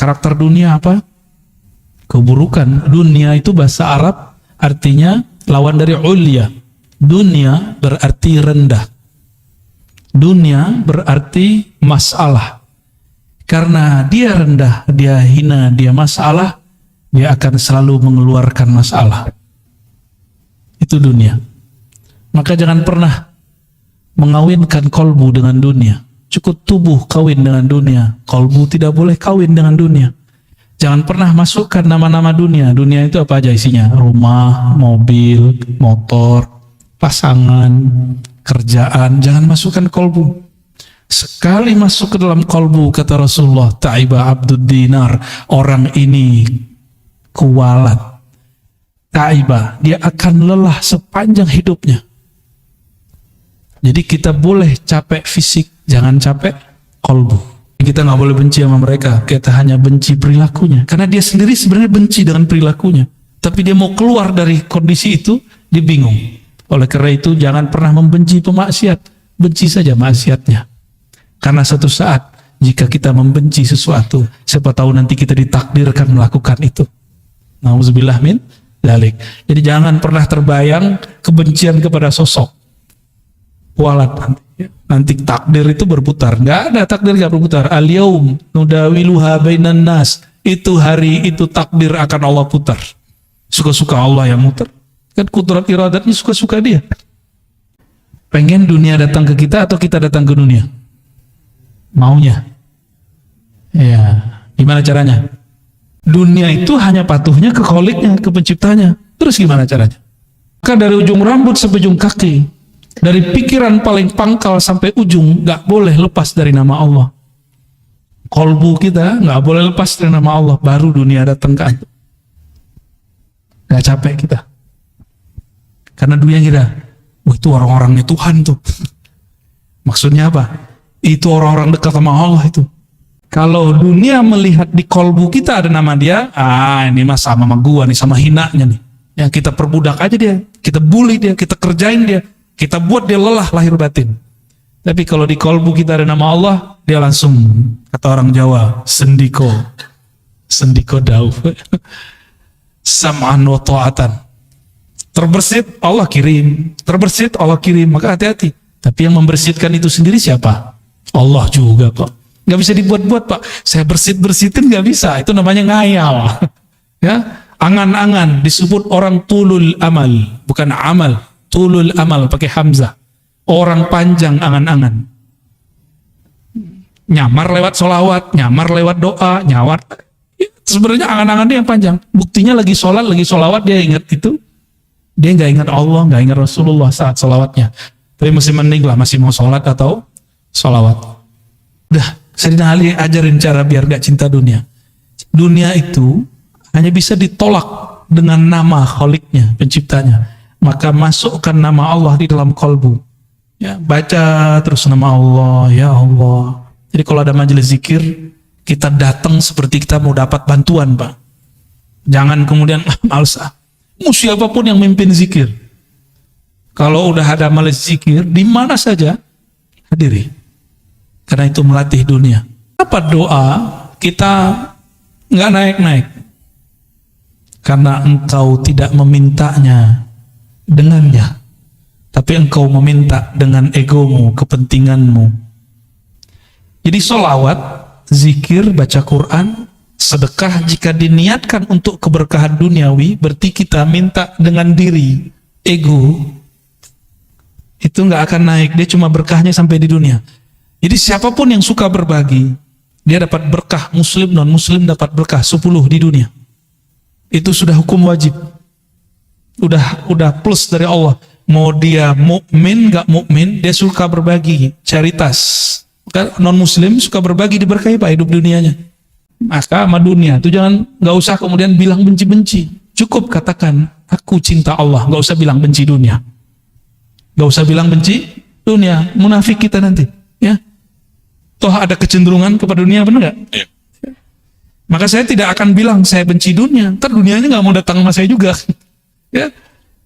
Karakter dunia apa? Keburukan. Dunia itu bahasa Arab artinya lawan dari ulya. Dunia berarti rendah. Dunia berarti masalah. Karena dia rendah, dia hina, dia masalah, dia akan selalu mengeluarkan masalah. Itu dunia. Maka jangan pernah mengawinkan kolbu dengan dunia. Cukup tubuh kawin dengan dunia. Kolbu tidak boleh kawin dengan dunia. Jangan pernah masukkan nama-nama dunia. Dunia itu apa aja isinya? Rumah, mobil, motor, pasangan, kerjaan. Jangan masukkan kolbu. Sekali masuk ke dalam kolbu, kata Rasulullah, ta'iba abdud dinar, orang ini kualat. Ta'iba, dia akan lelah sepanjang hidupnya. Jadi kita boleh capek fisik, jangan capek kolbu. Kita nggak boleh benci sama mereka, kita hanya benci perilakunya. Karena dia sendiri sebenarnya benci dengan perilakunya. Tapi dia mau keluar dari kondisi itu, dia bingung. Oleh karena itu jangan pernah membenci pemaksiat, benci saja maksiatnya. Karena suatu saat jika kita membenci sesuatu, siapa tahu nanti kita ditakdirkan melakukan itu. Nauzubillah min dzalik. Jadi jangan pernah terbayang kebencian kepada sosok. Kualat nanti takdir itu berputar. Nggak ada takdir nggak berputar. Al-yaum nudawiluha bainan nas. Itu hari itu takdir akan Allah putar. Suka-suka Allah yang muter. Kan kudrat iradatnya suka-suka dia. Pengen dunia datang ke kita atau kita datang ke dunia? Maunya. Ya, gimana caranya? Dunia itu hanya patuhnya ke kholiknya, ke penciptanya. Terus gimana caranya? Maka dari ujung rambut sampai ujung kaki, dari pikiran paling pangkal sampai ujung, gak boleh lepas dari nama Allah. Kolbu kita gak boleh lepas dari nama Allah. Baru dunia datang ke antum. Gak capek kita. Karena dunia kita, itu orang-orangnya Tuhan tuh. Maksudnya apa? Itu orang-orang dekat sama Allah itu. Kalau dunia melihat di kolbu kita ada nama dia, ini mah sama gua nih, sama hinanya nih. Yang kita perbudak aja dia, kita bully dia, kita kerjain dia, kita buat dia lelah lahir batin. Tapi kalau di kolbu kita ada nama Allah, dia langsung, kata orang Jawa, sendiko dauf. Sam'an wa ta'atan. Terbersit Allah kirim, terbersit Allah kirim, maka hati-hati. Tapi yang membersihkan itu sendiri siapa? Allah juga kok. Nggak bisa dibuat-buat Pak. Saya bersihin nggak bisa. Itu namanya ngayal. Ya, angan-angan disebut orang tulul amal, bukan amal. Tulul amal pakai hamzah. Orang panjang angan-angan. Nyamar lewat sholawat, nyamar lewat doa, nyawar. Ya, sebenarnya angan-angan dia yang panjang. Buktinya lagi sholat, lagi sholawat dia ingat itu. Dia nggak ingat Allah, nggak ingat Rasulullah saat sholawatnya. Tapi masih mending lah, masih mau sholat atau sholawat. Udah, Sayyidina Ali ajarin cara biar gak cinta dunia. Dunia itu hanya bisa ditolak dengan nama kholiknya, penciptanya. Maka masukkan nama Allah di dalam kolbu. Ya, baca terus nama Allah, ya Allah. Jadi kalau ada majelis zikir, kita datang seperti kita mau dapat bantuan, Pak. Jangan kemudian males. Siapapun yang mimpin zikir. Kalau udah ada majelis zikir, di mana saja hadiri. Karena itu melatih dunia. Apa doa kita nggak naik-naik? Karena engkau tidak memintanya dengannya, tapi engkau meminta dengan egomu, kepentinganmu. Jadi sholawat, zikir, baca Quran, sedekah jika diniatkan untuk keberkahan duniawi, berarti kita minta dengan diri, ego. Itu nggak akan naik, dia cuma berkahnya sampai di dunia. Jadi siapapun yang suka berbagi, dia dapat berkah, muslim, non-muslim dapat berkah 10 di dunia. Itu sudah hukum wajib. Udah plus dari Allah. Mau dia mukmin, gak mukmin, dia suka berbagi, charitas. Non-muslim suka berbagi, diberkahi Pak hidup dunianya. Maka sama dunia, itu jangan, gak usah kemudian bilang benci-benci. Cukup katakan, aku cinta Allah, gak usah bilang benci dunia. Gak usah bilang benci dunia, munafik kita nanti. Ya. Toh ada kecenderungan kepada dunia, benar nggak? Iya. Maka saya tidak akan bilang saya benci dunia. Ntar dunianya nggak mau datang sama saya juga. Ya,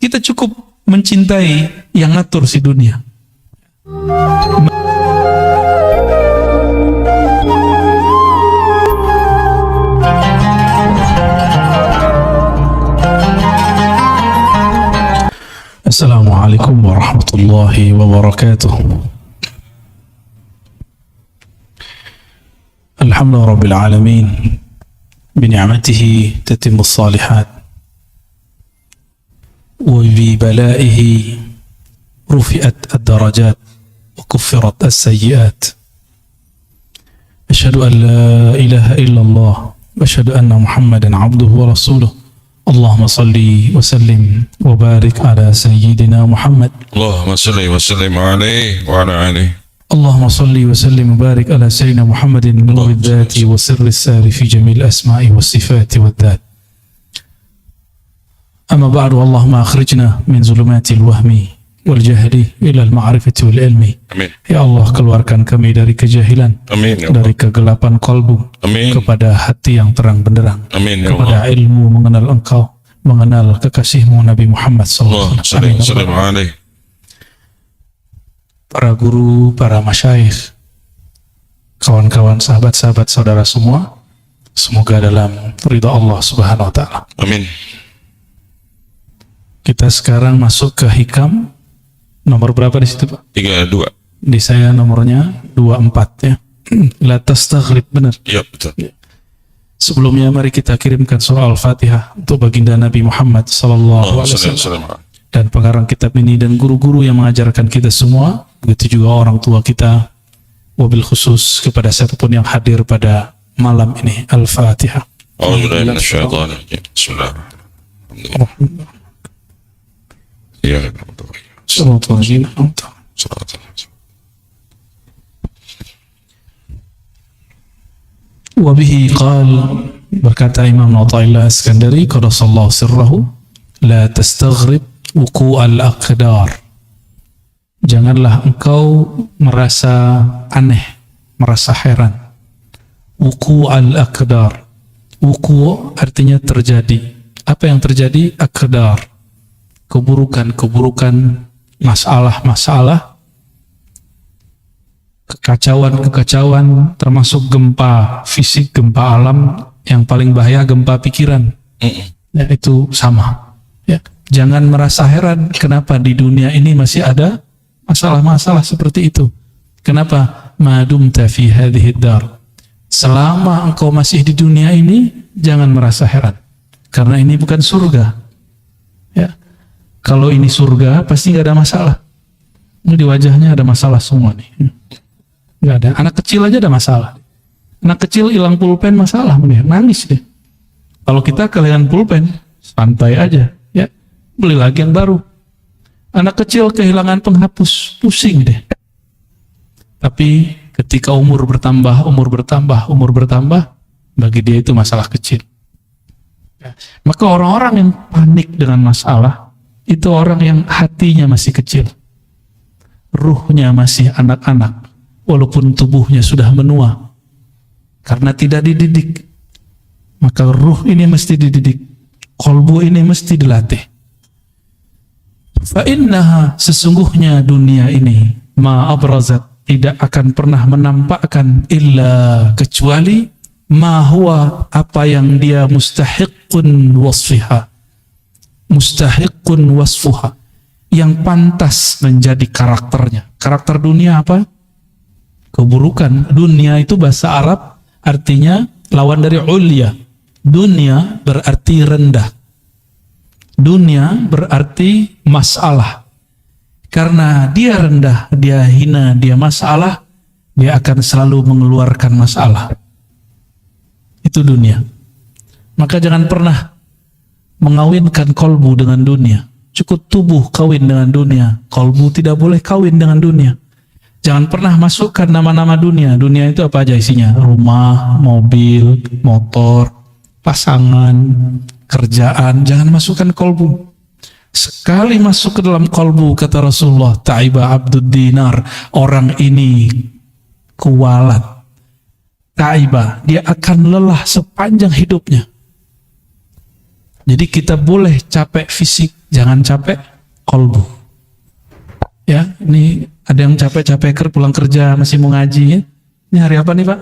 kita cukup mencintai yang ngatur si dunia. عليكم ورحمة الله وبركاته. الحمد لله رب العالمين بنعمته تتم الصالحات وببلائه رفعت الدرجات وكفرت السيئات. أشهد أن لا إله إلا الله وأشهد أن محمدا عبده ورسوله. اللهم صل وسلم وبارك على سيدنا محمد. اللهم صل وسلم عليه وعلى آله. اللهم صل وسلم وبارك على سيدنا محمد نور الذات وسر السار في جميع الأسماء والصفات والذات. أما بعد، اللهم أخرجنا من ظلمات الوهم والجهل إلى المعرفة والعلم. Amin. Ya Allah, keluarkan kami dari kejahilan, Amin ya dari Allah. kegelapan kalbu, Amin. kepada hati yang terang benderang, Amin ya kepada Allah. ilmu mengenal Engkau, mengenal kekasihmu Nabi Muhammad Allahumma salli wa sallim SAW. alaihi. Para guru, para masyayikh, kawan-kawan, sahabat-sahabat, saudara semua, semoga dalam ridha Allah Subhanahu wa Ta'ala. Amin. Kita sekarang masuk ke hikam nomor berapa di situ, Pak? 32. Di saya nomornya 24 ya. La tastaghrib, benar. Ya betul. Sebelumnya mari kita kirimkan surah Al-Fatihah untuk baginda Nabi Muhammad sallallahu Allahumma alaihi salli wa wasallam sallim alaihi. dan pengarang kitab ini dan guru-guru yang mengajarkan kita semua, begitu juga orang tua kita, wabil khusus kepada siapapun yang hadir pada malam ini. Al-Fatihah. A'udzu billahi minasyaitonir rajim. Bismillahirrahmanirrahim. Ya Rabbi. Wabihi qal, berkata Imam Athaillah Iskandari qadasallahu sirrahu, la tastaghrib wuqu'al aqdar. Janganlah engkau merasa aneh, merasa heran. Wuqu'al aqdar. Wuku' artinya terjadi. Apa yang terjadi? Aqdar. Keburukan-keburukan, masalah-masalah, kekacauan-kekacauan, termasuk gempa fisik, gempa alam, yang paling bahaya gempa pikiran. Ya, itu sama. Ya. Jangan merasa heran kenapa di dunia ini masih ada masalah-masalah seperti itu. Kenapa? Madumta fi hadhihi dar. Selama engkau masih di dunia ini, jangan merasa heran. Karena ini bukan surga. Ya. Kalau ini surga, pasti nggak ada masalah. Ini di wajahnya ada masalah semua nih. Nggak ada. Anak kecil aja ada masalah. Anak kecil hilang pulpen masalah, nangis deh. Kalau kita kehilangan pulpen, santai aja, ya, beli lagi yang baru. Anak kecil kehilangan penghapus, pusing deh. Tapi ketika umur bertambah, bagi dia itu masalah kecil. Ya. Maka orang-orang yang panik dengan masalah, itu orang yang hatinya masih kecil, ruhnya masih anak-anak, walaupun tubuhnya sudah menua, karena tidak dididik. Maka ruh ini mesti dididik, qalbu ini mesti dilatih. Fa innaha, sesungguhnya dunia ini, ma abrazat, tidak akan pernah menampakkan illa, kecuali ma huwa, apa yang dia mustahiqun wasfiha, mustahiqun wasfuha, yang pantas menjadi karakternya. Karakter dunia apa? Keburukan. Dunia itu bahasa Arab artinya lawan dari ulya. Dunia berarti rendah. Dunia berarti masalah. Karena dia rendah, dia hina, dia masalah, dia akan selalu mengeluarkan masalah. Itu dunia. Maka jangan pernah mengawinkan kolbu dengan dunia. Cukup tubuh kawin dengan dunia, kolbu tidak boleh kawin dengan dunia. Jangan pernah masukkan nama-nama dunia. Dunia itu apa aja isinya? Rumah, mobil, motor, pasangan, kerjaan. Jangan masukkan kolbu. Sekali masuk ke dalam kolbu, kata Rasulullah, ta'iba abdud dinar, orang ini kualat. Ta'iba, dia akan lelah sepanjang hidupnya. Jadi kita boleh capek fisik, jangan capek kolbu. Ya, ini ada yang capek-capek pulang kerja masih mau ngaji. Ya. Ini hari apa nih Pak?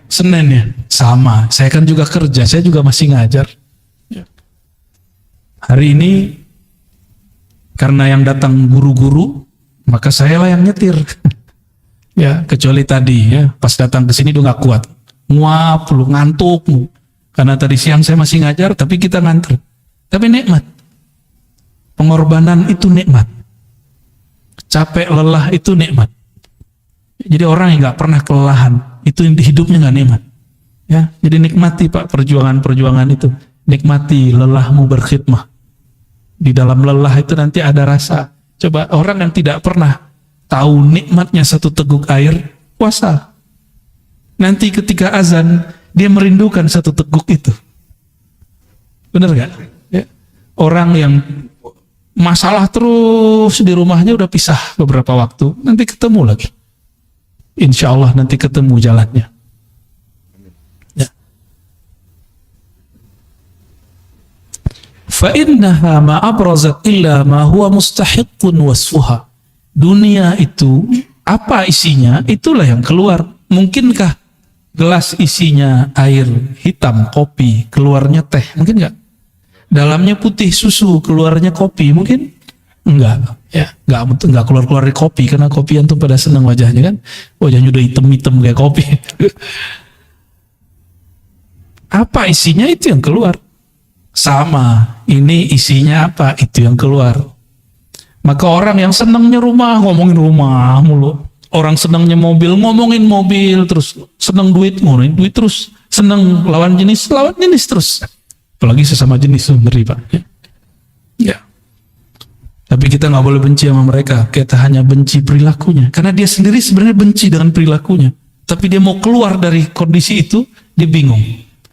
Senin ya? Sama, saya kan juga kerja, saya juga masih ngajar. Ya. Hari ini Karena yang datang guru-guru, maka saya lah yang nyetir. Ya, kecuali tadi ya, pas datang ke sini udah nggak kuat, nguap lu, ngantuk lu. Karena tadi siang saya masih ngajar, tapi kita ngantuk. Tapi nikmat. Pengorbanan itu nikmat. Capek lelah itu nikmat. Jadi orang yang nggak pernah kelelahan, itu hidupnya nggak nikmat. Ya, jadi nikmati Pak perjuangan-perjuangan itu. Nikmati lelahmu berkhidmah. Di dalam lelah itu nanti ada rasa. Coba orang yang tidak pernah tahu nikmatnya satu teguk air, puasa. Nanti ketika azan, dia merindukan satu teguk itu. Benar gak? Ya. Orang yang masalah terus di rumahnya udah pisah beberapa waktu, nanti ketemu lagi. Insya Allah nanti ketemu jalannya. Ya. فَإِنَّهَا مَا أَبْرَزَتْ إِلَّا مَا هُوَ مُسْتَحِقٌ وَصْفُهَا. Dunia itu, apa isinya, itulah yang keluar. Mungkinkah gelas isinya air hitam, kopi, keluarnya teh? Mungkin enggak? Dalamnya putih susu, keluarnya kopi? Mungkin? Enggak. Ya, enggak keluar-keluar dari kopi, karena kopi antum pada senang wajahnya kan? Wajahnya udah hitam-hitam kayak kopi. Apa isinya, itu yang keluar. Sama, ini isinya apa, itu yang keluar. Maka orang yang senangnya rumah, ngomongin rumah mulu. Orang senangnya mobil, ngomongin mobil terus. Senang duit, ngomongin duit terus. Senang lawan jenis terus. Apalagi sesama jenis, ngeri Pak. Ya. Tapi kita nggak boleh benci sama mereka. Kita hanya benci perilakunya. Karena dia sendiri sebenarnya benci dengan perilakunya. Tapi dia mau keluar dari kondisi itu, dia bingung.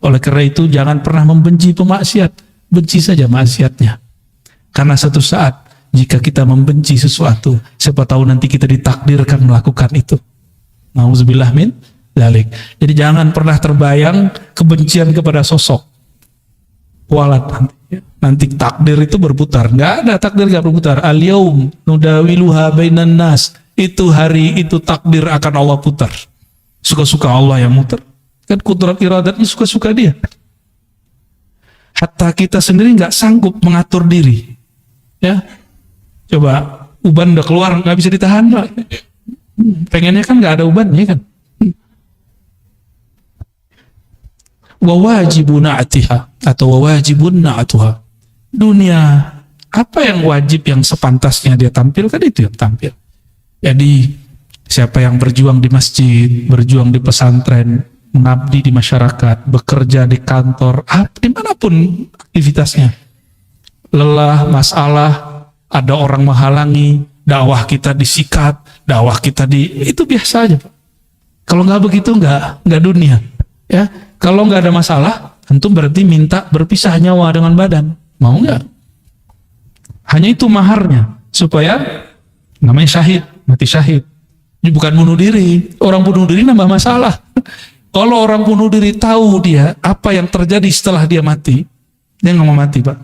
Oleh karena itu, jangan pernah membenci pemaksiat. Benci saja maksiatnya. Karena satu saat, jika kita membenci sesuatu, siapa tahu nanti kita ditakdirkan melakukan itu. Nauzubillah min dzalik. Jadi jangan pernah terbayang kebencian kepada sosok. Kualat nanti. Nanti takdir itu berputar. Enggak ada takdir enggak berputar. Al-yaum nudawiluha bainan nas. Itu hari itu takdir akan Allah putar. Suka-suka Allah yang muter. Kan kudrat iradatnya suka-suka dia. Hatta kita sendiri enggak sanggup mengatur diri. Ya. Coba uban udah keluar nggak bisa ditahan Pak. Pengennya kan nggak ada ubannya kan. Wawajibun na'atiha atau wawajibun na'atuha. Dunia apa yang wajib yang sepantasnya dia tampilkan itu yang tampil. Jadi siapa yang berjuang di masjid, berjuang di pesantren, mengabdi di masyarakat, bekerja di kantor, dimanapun aktivitasnya, lelah, masalah, ada orang menghalangi, dakwah kita disikat, dakwah kita itu biasa aja Pak. Kalau nggak begitu nggak dunia. Ya, kalau nggak ada masalah, antum berarti minta berpisah nyawa dengan badan, mau nggak? Hanya itu maharnya supaya namanya syahid, mati syahid. Ini bukan bunuh diri. Orang bunuh diri nambah masalah. Kalau orang bunuh diri tahu dia apa yang terjadi setelah dia mati, dia nggak mau mati Pak.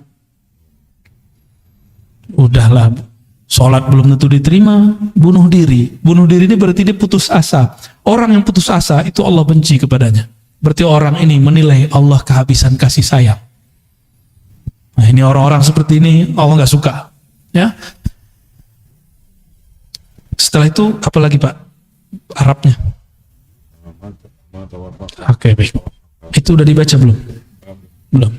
Udahlah, sholat belum tentu diterima, bunuh diri. Bunuh diri ini berarti dia putus asa. Orang yang putus asa itu Allah benci kepadanya. Berarti orang ini menilai Allah kehabisan kasih sayang. Nah ini orang-orang seperti ini Allah nggak suka. Ya. Setelah itu apa lagi Pak? Arabnya. Oke, baik. Itu udah dibaca belum? Belum.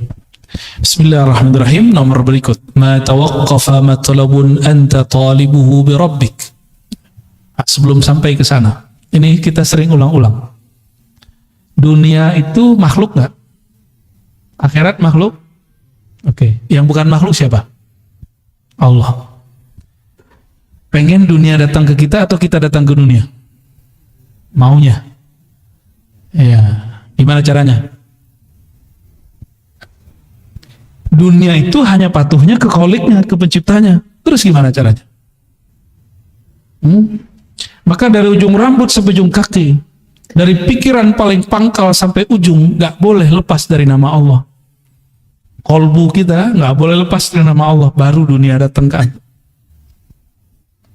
Bismillahirrahmanirrahim. Nomor berikut, ma tawaqqafa matlabun anta talibuhu bi rabbik. Sebelum sampai ke sana, ini kita sering ulang-ulang. Dunia itu makhluk nggak? Akhirat makhluk? Oke. Yang bukan makhluk siapa? Allah. Pengen dunia datang ke kita atau kita datang ke dunia? Maunya. Ya. Gimana caranya? Dunia itu hanya patuhnya ke kholiknya, ke penciptanya. Terus gimana caranya? Maka dari ujung rambut sampai ujung kaki, dari pikiran paling pangkal sampai ujung, gak boleh lepas dari nama Allah. Kolbu kita gak boleh lepas dari nama Allah. Baru dunia datang ke kita.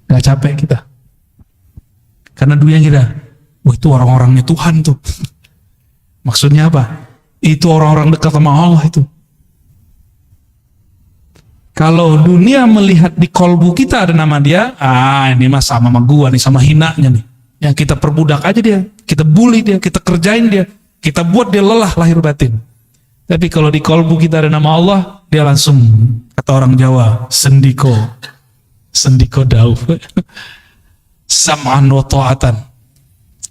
Gak capek kita. Karena dunia kita, wah itu orang-orangnya Tuhan tuh. Maksudnya apa? Itu orang-orang dekat sama Allah itu. Kalau dunia melihat di kolbu kita ada nama dia, ini mah sama gua nih, sama hinanya nih. Yang kita perbudak aja dia, kita bully dia, kita kerjain dia, kita buat dia lelah lahir batin. Tapi kalau di kolbu kita ada nama Allah, dia langsung, kata orang Jawa, sendiko dauh. Sam'an wa ta'atan.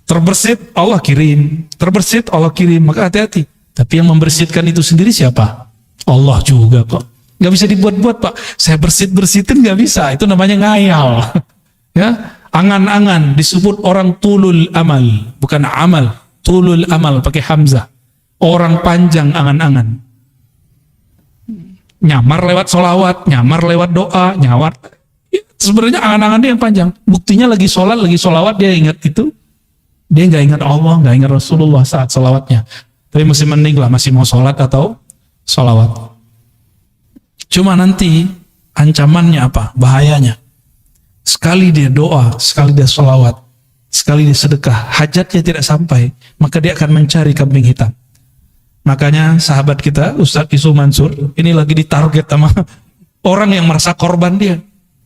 Terbersit Allah kirim, terbersit Allah kirim, maka hati-hati. Tapi yang membersihkan itu sendiri siapa? Allah juga kok. Gak bisa dibuat-buat Pak. Saya bersihin gak bisa. Itu namanya ngayal. Ya, angan-angan disebut orang tulul amal, bukan amal. Tulul amal pakai hamzah. Orang panjang angan-angan. Nyamar lewat sholawat, nyamar lewat doa, nyawar. Ya, sebenarnya angan-angan dia yang panjang. Buktinya lagi sholat, lagi sholawat dia ingat itu. Dia nggak ingat Allah, nggak ingat Rasulullah saat sholawatnya. Tapi masih mending lah, masih mau sholat atau sholawat. Cuma nanti ancamannya apa? Bahayanya. Sekali dia doa, sekali dia sholawat, sekali dia sedekah, hajatnya tidak sampai, maka dia akan mencari kambing hitam. Makanya sahabat kita, Ustadz Isu Mansur, ini lagi ditarget sama orang yang merasa korban dia.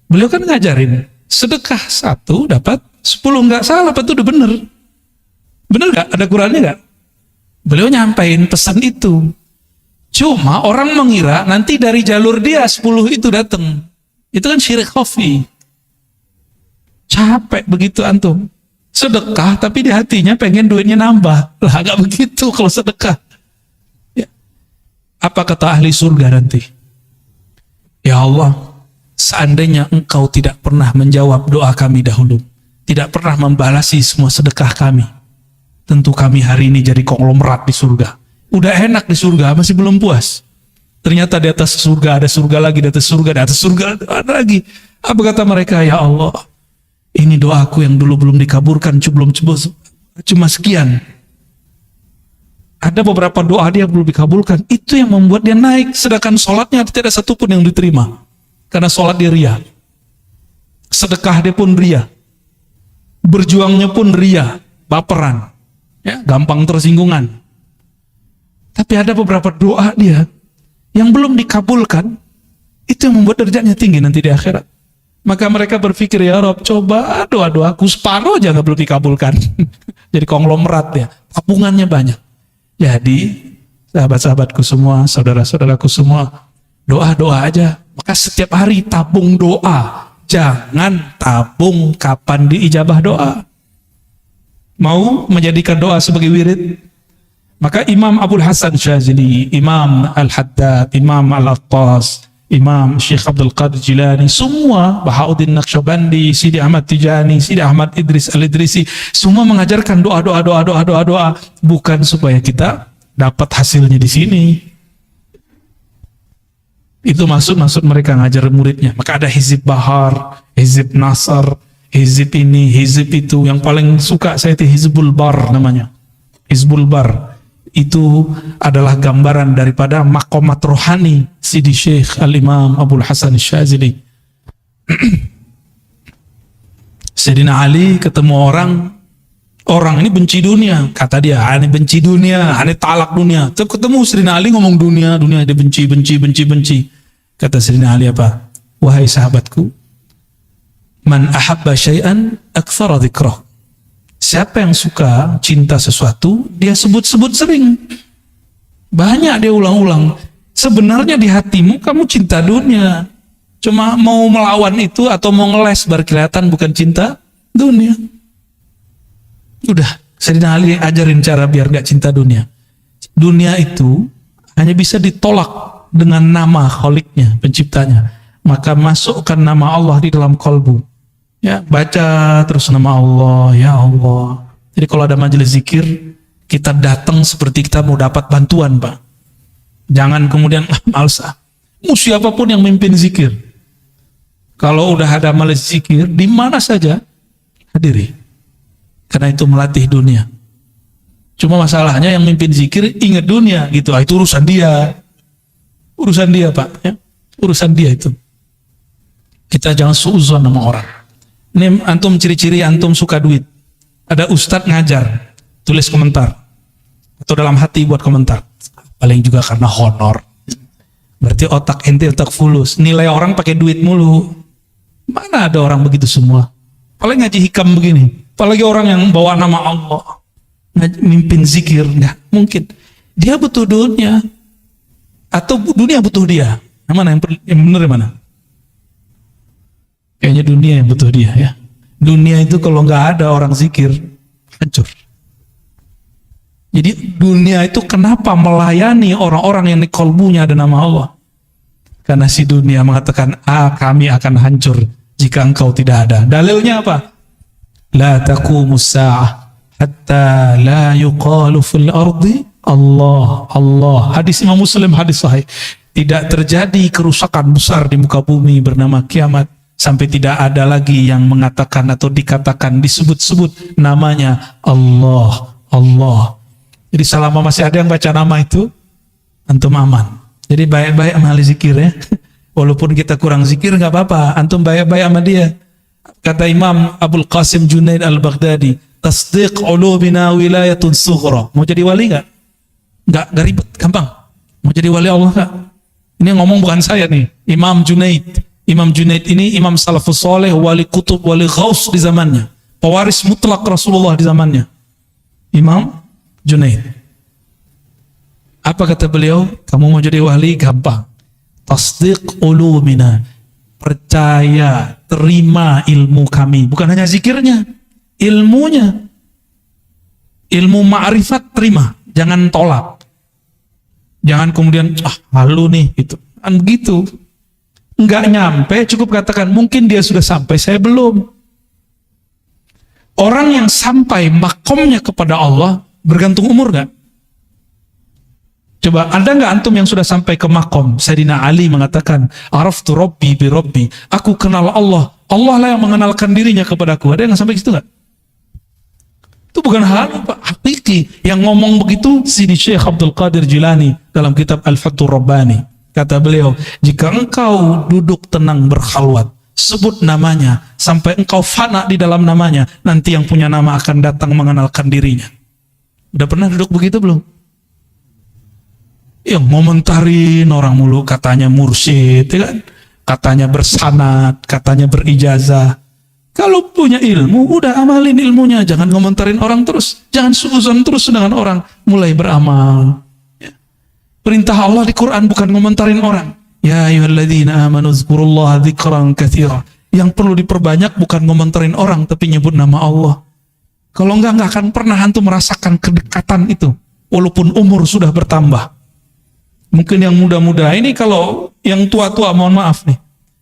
Beliau kan ngajarin, sedekah 1 dapat 10, nggak salah, itu udah bener. Bener nggak? Ada Qurannya nggak? Beliau nyampain pesan itu. Cuma orang mengira nanti dari jalur dia 10 itu datang. Itu kan syirik khafi. Capek begitu antum. Sedekah tapi di hatinya pengen duitnya nambah. Lah gak begitu kalau sedekah. Ya. Apa kata ahli surga nanti? Ya Allah, seandainya engkau tidak pernah menjawab doa kami dahulu, tidak pernah membalasi semua sedekah kami, tentu kami hari ini jadi konglomerat di surga. Udah enak di surga, masih belum puas. Ternyata di atas surga ada surga lagi, di atas surga, di atas surga ada lagi. Apa kata mereka? Ya Allah, ini doaku yang dulu belum dikabulkan, cuma sekian. Ada beberapa doa dia belum dikabulkan. Itu yang membuat dia naik. Sedangkan sholatnya tidak ada satupun yang diterima. Karena sholat dia ria. Sedekah dia pun ria. Berjuangnya pun ria. Baperan. Ya, gampang tersinggungan. Tapi ada beberapa doa dia yang belum dikabulkan, itu yang membuat derajatnya tinggi nanti di akhirat. Maka mereka berpikir, ya Rob, coba doa-doaku separuh aja nggak belum dikabulkan. Jadi konglomerat ya, tabungannya banyak. Jadi sahabat-sahabatku semua, saudara-saudaraku semua, doa-doa aja. Maka setiap hari tabung doa. Jangan tabung kapan diijabah doa. Mau menjadikan doa sebagai wirid? Maka Imam Abul Hasan Syazili, Imam Al-Haddad, Imam Al-Attas, Imam Syekh Abdul Qadir Jilani, semua, Bahauddin Naqsyabandi, Sidi Ahmad Tijani, Sidi Ahmad Idris Al-Idrisi, semua mengajarkan doa, bukan supaya kita dapat hasilnya di sini. Itu maksud mereka ngajar muridnya. Maka ada Hizib Bahar, Hizib Nasar, Hizib ini, Hizib itu. Yang paling suka saya itu Hizbul Bar namanya. Hizbul Bar. Itu adalah gambaran daripada maqamat rohani Sidi Syekh Al-Imam Abul Hasan Syazili. Sayyidina Ali ketemu orang ini benci dunia, kata dia, ini benci dunia, ini talak dunia. Terus ketemu Sayyidina Ali ngomong dunia, dia benci. Kata Sayyidina Ali apa? Wahai sahabatku, man ahabba syai'an aktsara dzikrah. Siapa yang suka cinta sesuatu, dia sebut-sebut sering. Banyak dia ulang-ulang. Sebenarnya di hatimu kamu cinta dunia. Cuma mau melawan itu atau mau ngeles baru kelihatan bukan cinta dunia. Udah, Sayyidina Ali ajarin cara biar gak cinta dunia. Dunia itu hanya bisa ditolak dengan nama Kholiknya, penciptanya. Maka masukkan nama Allah di dalam kolbu. Ya, baca terus nama Allah, ya Allah. Jadi kalau ada majelis zikir, kita datang seperti kita mau dapat bantuan, Pak. Jangan kemudian males. Siapapun yang mimpin zikir, kalau udah ada majelis zikir, di mana saja hadiri. Karena itu melatih dunia. Cuma masalahnya yang mimpin zikir ingat dunia gitu. Itu urusan dia. Urusan dia, Pak, ya. Urusan dia itu. Kita jangan suuzon sama orang. Ini antum ciri-ciri antum suka duit. Ada ustadz ngajar, tulis komentar. Atau dalam hati buat komentar. Paling juga karena honor. Berarti otak ente otak fulus. Nilai orang pakai duit mulu. Mana ada orang begitu semua? Apalagi ngaji hikam begini. Apalagi orang yang bawa nama Allah. Mimpin zikir. Nggak mungkin. Dia butuh dunia. Atau dunia butuh dia. Yang mana yang benar yang mana? Kayaknya dunia yang butuh dia ya. Dunia itu kalau nggak ada orang zikir, hancur. Jadi dunia itu kenapa melayani orang-orang yang di kolbunya ada nama Allah? Karena si dunia mengatakan, kami akan hancur jika engkau tidak ada. Dalilnya apa? La taqumus sa'ah hatta la yuqalu fil ardi Allah, Allah. Hadis Imam Muslim, hadis sahih. Tidak terjadi kerusakan besar di muka bumi bernama kiamat sampai tidak ada lagi yang mengatakan atau dikatakan, disebut-sebut namanya Allah, Allah. Jadi selama masih ada yang baca nama itu, antum aman. Jadi baik-baik sama ahli zikir ya. Walaupun kita kurang zikir nggak apa-apa, antum baik-baik sama dia. Kata Imam Abul Qasim Junaid Al-Baghdadi, tasdiq ulubina wilayatun sughra. Mau jadi wali nggak? Nggak ribet, gampang. Mau jadi wali Allah nggak? Ini ngomong bukan saya nih, Imam Junaid. Imam Junaid ini imam salafus soleh, wali kutub, wali ghaus di zamannya. Pewaris mutlak Rasulullah di zamannya. Imam Junaid. Apa kata beliau? Kamu mau jadi wali? Gampang. Tasdiq ulumina. Percaya, terima ilmu kami. Bukan hanya zikirnya, ilmunya. Ilmu ma'rifat terima. Jangan tolak. Jangan kemudian, halu nih. Gitu. Kan begitu. Enggak nyampe, cukup katakan, mungkin dia sudah sampai, saya belum. Orang yang sampai makomnya kepada Allah, bergantung umur gak? Coba, ada gak antum yang sudah sampai ke makom? Sayyidina Ali mengatakan, araftu Rabbi bi Rabbi, aku kenal Allah, Allah lah yang mengenalkan dirinya kepadaku. Ada yang sampai situ gak? Itu bukan hal hakiki. Yang ngomong begitu, Sidi Syekh Abdul Qadir Jilani, dalam kitab Al-Fathur Rabbani. Kata beliau, jika engkau duduk tenang berkhalwat, sebut namanya, sampai engkau fana di dalam namanya, nanti yang punya nama akan datang mengenalkan dirinya. Udah pernah duduk begitu belum? Yang ngomentarin orang mulu, katanya mursyid, ya kan? Katanya bersanad, katanya berijazah. Kalau punya ilmu, udah amalin ilmunya, jangan ngomentarin orang terus, jangan suuzon terus dengan orang, mulai beramal. Perintah Allah di Quran bukan ngomentarin orang. Ya ayyuhalladzina amanu dzkurullaha dzikran katsira. Yang perlu diperbanyak bukan ngomentarin orang tapi nyebut nama Allah. Kalau enggak akan pernah antum merasakan kedekatan itu walaupun umur sudah bertambah. Mungkin yang muda-muda ini, kalau yang tua-tua mohon maaf nih,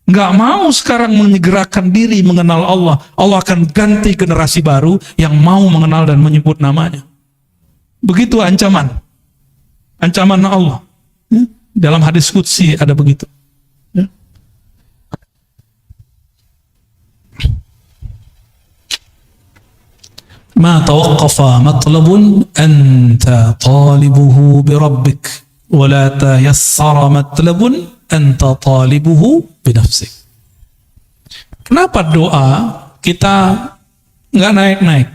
enggak mau sekarang menyegerakan diri mengenal Allah. Allah akan ganti generasi baru yang mau mengenal dan menyebut namanya. Begitu ancaman. Ancaman Allah ya? Dalam hadis qudsi ada begitu ya? Ma tawaqqafa matlabun anta talibuhu bi rabbik wa la tayassara matlabun anta talibuhu bi nafsik. Kenapa doa kita nggak naik-naik?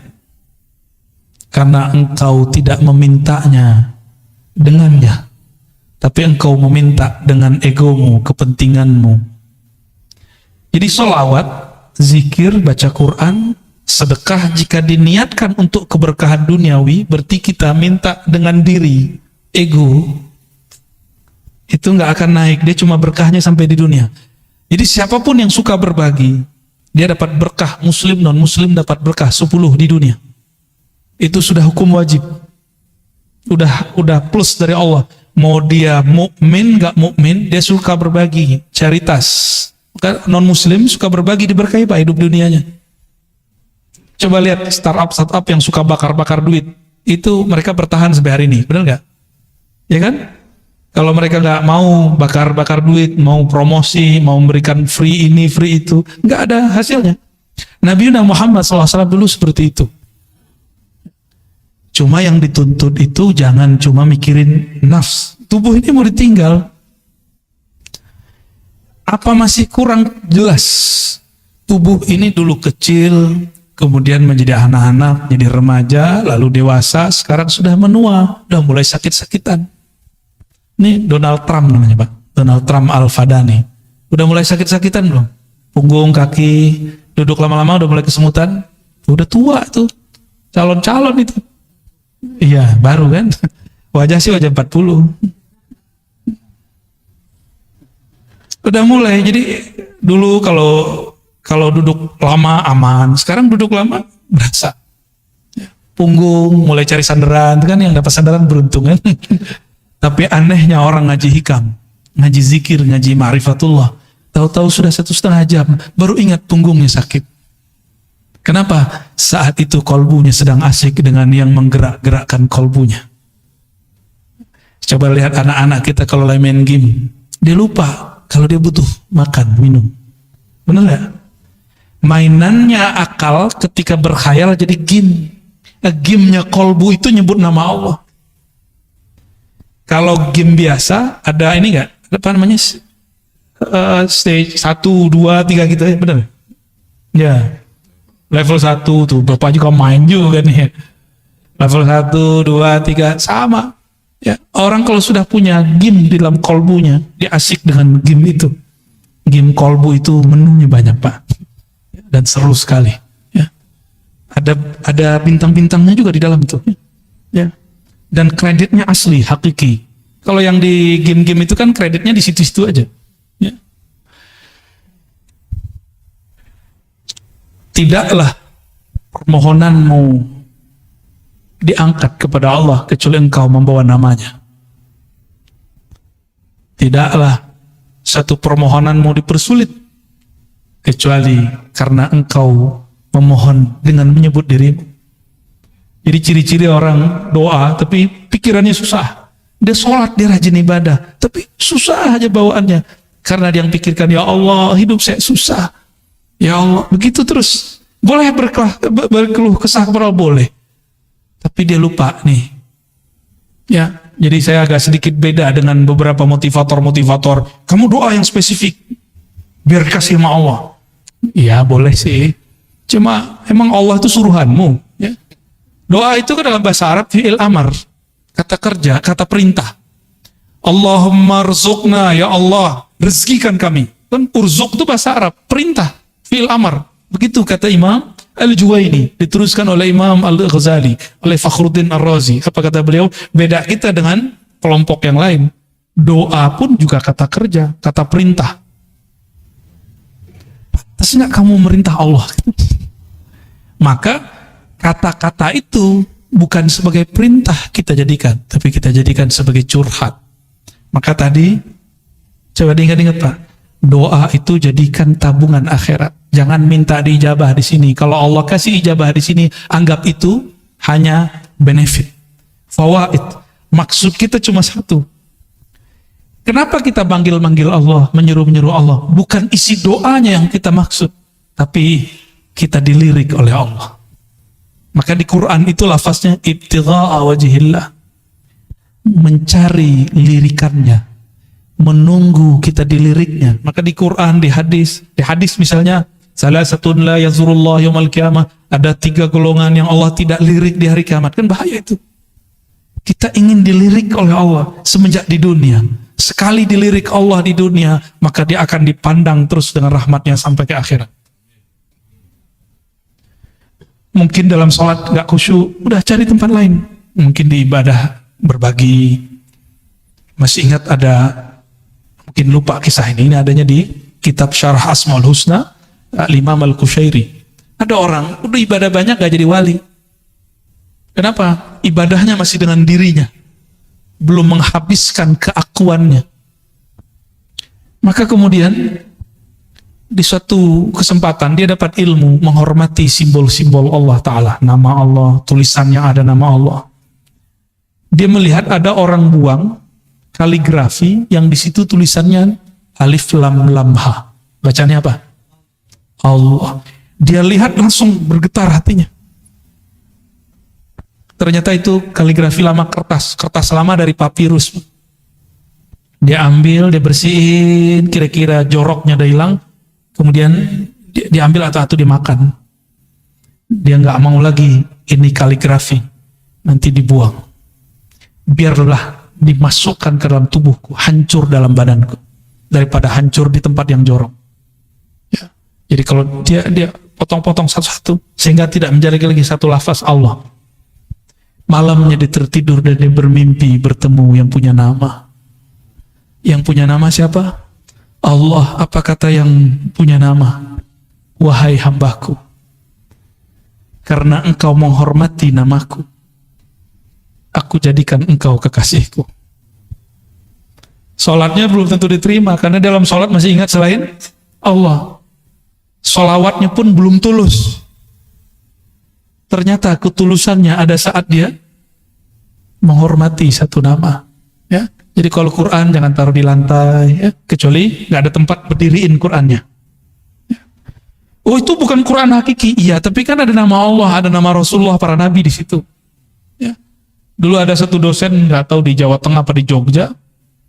Karena engkau tidak memintanya dengannya, tapi engkau meminta dengan egomu, kepentinganmu. Jadi sholawat, zikir, baca Quran, sedekah jika diniatkan untuk keberkahan duniawi, berarti kita minta dengan diri, ego, itu nggak akan naik, dia cuma berkahnya sampai di dunia. Jadi siapapun yang suka berbagi, dia dapat berkah, muslim non muslim dapat berkah 10 di dunia. Itu sudah hukum wajib. Udah plus dari Allah. Mau dia mukmin nggak mukmin, dia suka berbagi, charitas. Non muslim suka berbagi, diberkahi Pak hidup dunianya. Coba lihat startup yang suka bakar-bakar duit, itu mereka bertahan sampai hari ini, benar nggak? Ya kan? Kalau mereka nggak mau bakar-bakar duit, mau promosi, mau memberikan free ini, free itu, nggak ada hasilnya. Nabi Muhammad SAW dulu seperti itu. Cuma yang dituntut itu jangan cuma mikirin nafs. Tubuh ini mau ditinggal. Apa masih kurang jelas? Tubuh ini dulu kecil, kemudian menjadi anak-anak, jadi remaja, lalu dewasa, sekarang sudah menua, udah mulai sakit-sakitan. Ini Donald Trump namanya Pak. Donald Trump Al-Fadani. Udah mulai sakit-sakitan belum? Punggung, kaki, duduk lama-lama udah mulai kesemutan. Udah tua tuh. Calon-calon itu. Iya, baru kan. Wajah sih wajah 40. Udah mulai. Jadi dulu kalau duduk lama aman, sekarang duduk lama berasa. Punggung mulai cari sandaran, itu kan yang dapat sandaran beruntung kan. Tapi anehnya orang ngaji hikam, ngaji zikir, ngaji ma'rifatullah, tahu-tahu sudah 1,5 jam baru ingat punggungnya sakit. Kenapa? Saat itu kolbunya sedang asik dengan yang menggerak-gerakkan kolbunya. Coba lihat anak-anak kita kalau lagi main game, dia lupa kalau dia butuh makan, minum. Benar nggak? Mainannya akal ketika berkhayal jadi game. Game-nya kolbu itu nyebut nama Allah. Kalau game biasa ada ini nggak? Apa namanya? Stage 1, 2, 3 gitu ya, benar? Ya. Level 1 tuh Bapak juga main juga nih. Level 1, 2, 3 sama. Ya, orang kalau sudah punya game di dalam kolbunya, dia asik dengan game itu. Game kolbu itu menunya banyak, Pak. Dan seru sekali. Ya. Ada bintang-bintangnya juga di dalam itu. Ya. Dan kreditnya asli, hakiki. Kalau yang di game-game itu kan kreditnya di situ-situ aja. Ya. Tidaklah permohonanmu diangkat kepada Allah kecuali engkau membawa namanya. Tidaklah satu permohonanmu dipersulit kecuali karena engkau memohon dengan menyebut dirimu. Jadi ciri-ciri orang doa tapi pikirannya susah. Dia sholat, dia rajin ibadah, tapi susah aja bawaannya. Karena dia yang pikirkan, ya Allah, hidup saya susah. Ya Allah, begitu terus. Boleh berkeluh kesah kepada Allah, boleh. Tapi dia lupa nih. Ya, jadi saya agak sedikit beda dengan beberapa motivator. Kamu doa yang spesifik. Biar kasih sama Allah. Iya, boleh sih. Cuma emang Allah itu suruhanmu, ya. Doa itu kan dalam bahasa Arab fi'il amar. Kata kerja, kata perintah. Allahumma rzuqna, ya Allah, rezekikan kami. Kan urzuk itu bahasa Arab, perintah, fi'il amar. Begitu kata Imam Al-Juwaini, diteruskan oleh Imam Al-Ghazali, oleh Fakhruddin Ar-Razi. Apa kata beliau? Beda kita dengan kelompok yang lain. Doa pun juga kata kerja, kata perintah. Pantas nggak kamu merintah Allah? Maka kata-kata itu bukan sebagai perintah kita jadikan, tapi kita jadikan sebagai curhat. Maka tadi, coba diingat-ingat Pak, doa itu jadikan tabungan akhirat. Jangan minta diijabah di sini. Kalau Allah kasih ijabah di sini, anggap itu hanya benefit, fawaid. Maksud kita cuma satu. Kenapa kita manggil-manggil Allah, menyuruh-menyuruh Allah? Bukan isi doanya yang kita maksud, tapi kita dilirik oleh Allah. Maka di Quran itu lafaznya ibtigha'a wajhillah, mencari lirikannya, menunggu kita diliriknya. Maka di Quran, di hadis misalnya, salah satu la yazurullah yaumal qiyamah, ada 3 golongan yang Allah tidak lirik di hari kiamat. Kan bahaya itu. Kita ingin dilirik oleh Allah semenjak di dunia. Sekali dilirik Allah di dunia, maka dia akan dipandang terus dengan rahmatnya sampai ke akhirat. Mungkin dalam sholat gak khusyuk, udah cari tempat lain. Mungkin di ibadah berbagi. Masih ingat ada, mungkin lupa kisah ini adanya di kitab Syarah Asmaul Husna Imam Al-Qushairi. Ada orang udah ibadah banyak gak jadi wali. Kenapa? Ibadahnya masih dengan dirinya, belum menghabiskan keakuannya. Maka kemudian di suatu kesempatan dia dapat ilmu menghormati simbol-simbol Allah Ta'ala, nama Allah, tulisannya ada nama Allah. Dia melihat ada orang buang kaligrafi yang di situ tulisannya alif lam lam ha. Bacanya apa? Allah. Dia lihat langsung bergetar hatinya. Ternyata itu kaligrafi lama, kertas lama dari papirus. Dia ambil, dia bersihin, kira-kira joroknya udah hilang. Kemudian diambil atau dimakan. Dia nggak mau lagi ini kaligrafi, nanti dibuang. Biarlah dimasukkan ke dalam tubuhku, hancur dalam badanku daripada hancur di tempat yang jorok. Ya. Jadi kalau dia potong-potong satu-satu sehingga tidak menjadi lagi satu lafaz Allah. Malamnya dia tertidur dan dia bermimpi bertemu yang punya nama. Yang punya nama siapa? Allah. Apa kata yang punya nama? Wahai hambaku, karena engkau menghormati namaku, aku jadikan engkau kekasihku. Sholatnya belum tentu diterima, karena dalam sholat masih ingat selain Allah. Sholawatnya pun belum tulus. Ternyata ketulusannya ada saat dia menghormati satu nama. Ya, jadi kalau Quran jangan taruh di lantai, ya, kecuali nggak ada tempat berdiriin Qurannya. Ya. Oh, itu bukan Quran hakiki, iya, tapi kan ada nama Allah, ada nama Rasulullah, para nabi di situ. Ya. Dulu ada satu dosen, nggak tahu di Jawa Tengah apa di Jogja,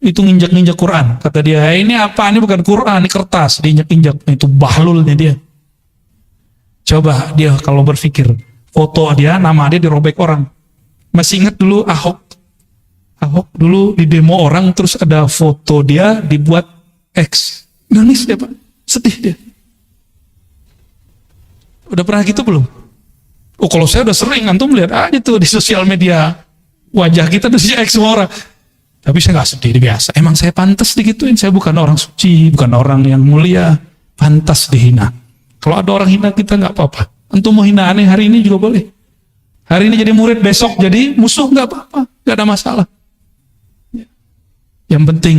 itu nginjak-nginjak Quran. Kata dia, ini apa? Ini bukan Quran, ini kertas. Diinjak-injak. Itu bahlulnya dia. Coba dia kalau berpikir, foto dia, nama dia dirobek orang. Masih ingat dulu Ahok? Ahok dulu di demo orang, terus ada foto dia dibuat X. Nangis dia, Pak. Sedih dia. Udah pernah gitu belum? Oh, kalau saya udah sering, antum lihat aja tuh di sosial media. Wajah kita tuh X semua orang. Tapi saya nggak sedih, biasa. Emang saya pantas digituin. Saya bukan orang suci, bukan orang yang mulia. Pantas dihina. Kalau ada orang hina kita nggak apa-apa. Antum mau hina aneh hari ini juga boleh. Hari ini jadi murid, besok jadi musuh, nggak apa-apa, nggak ada masalah. Yang penting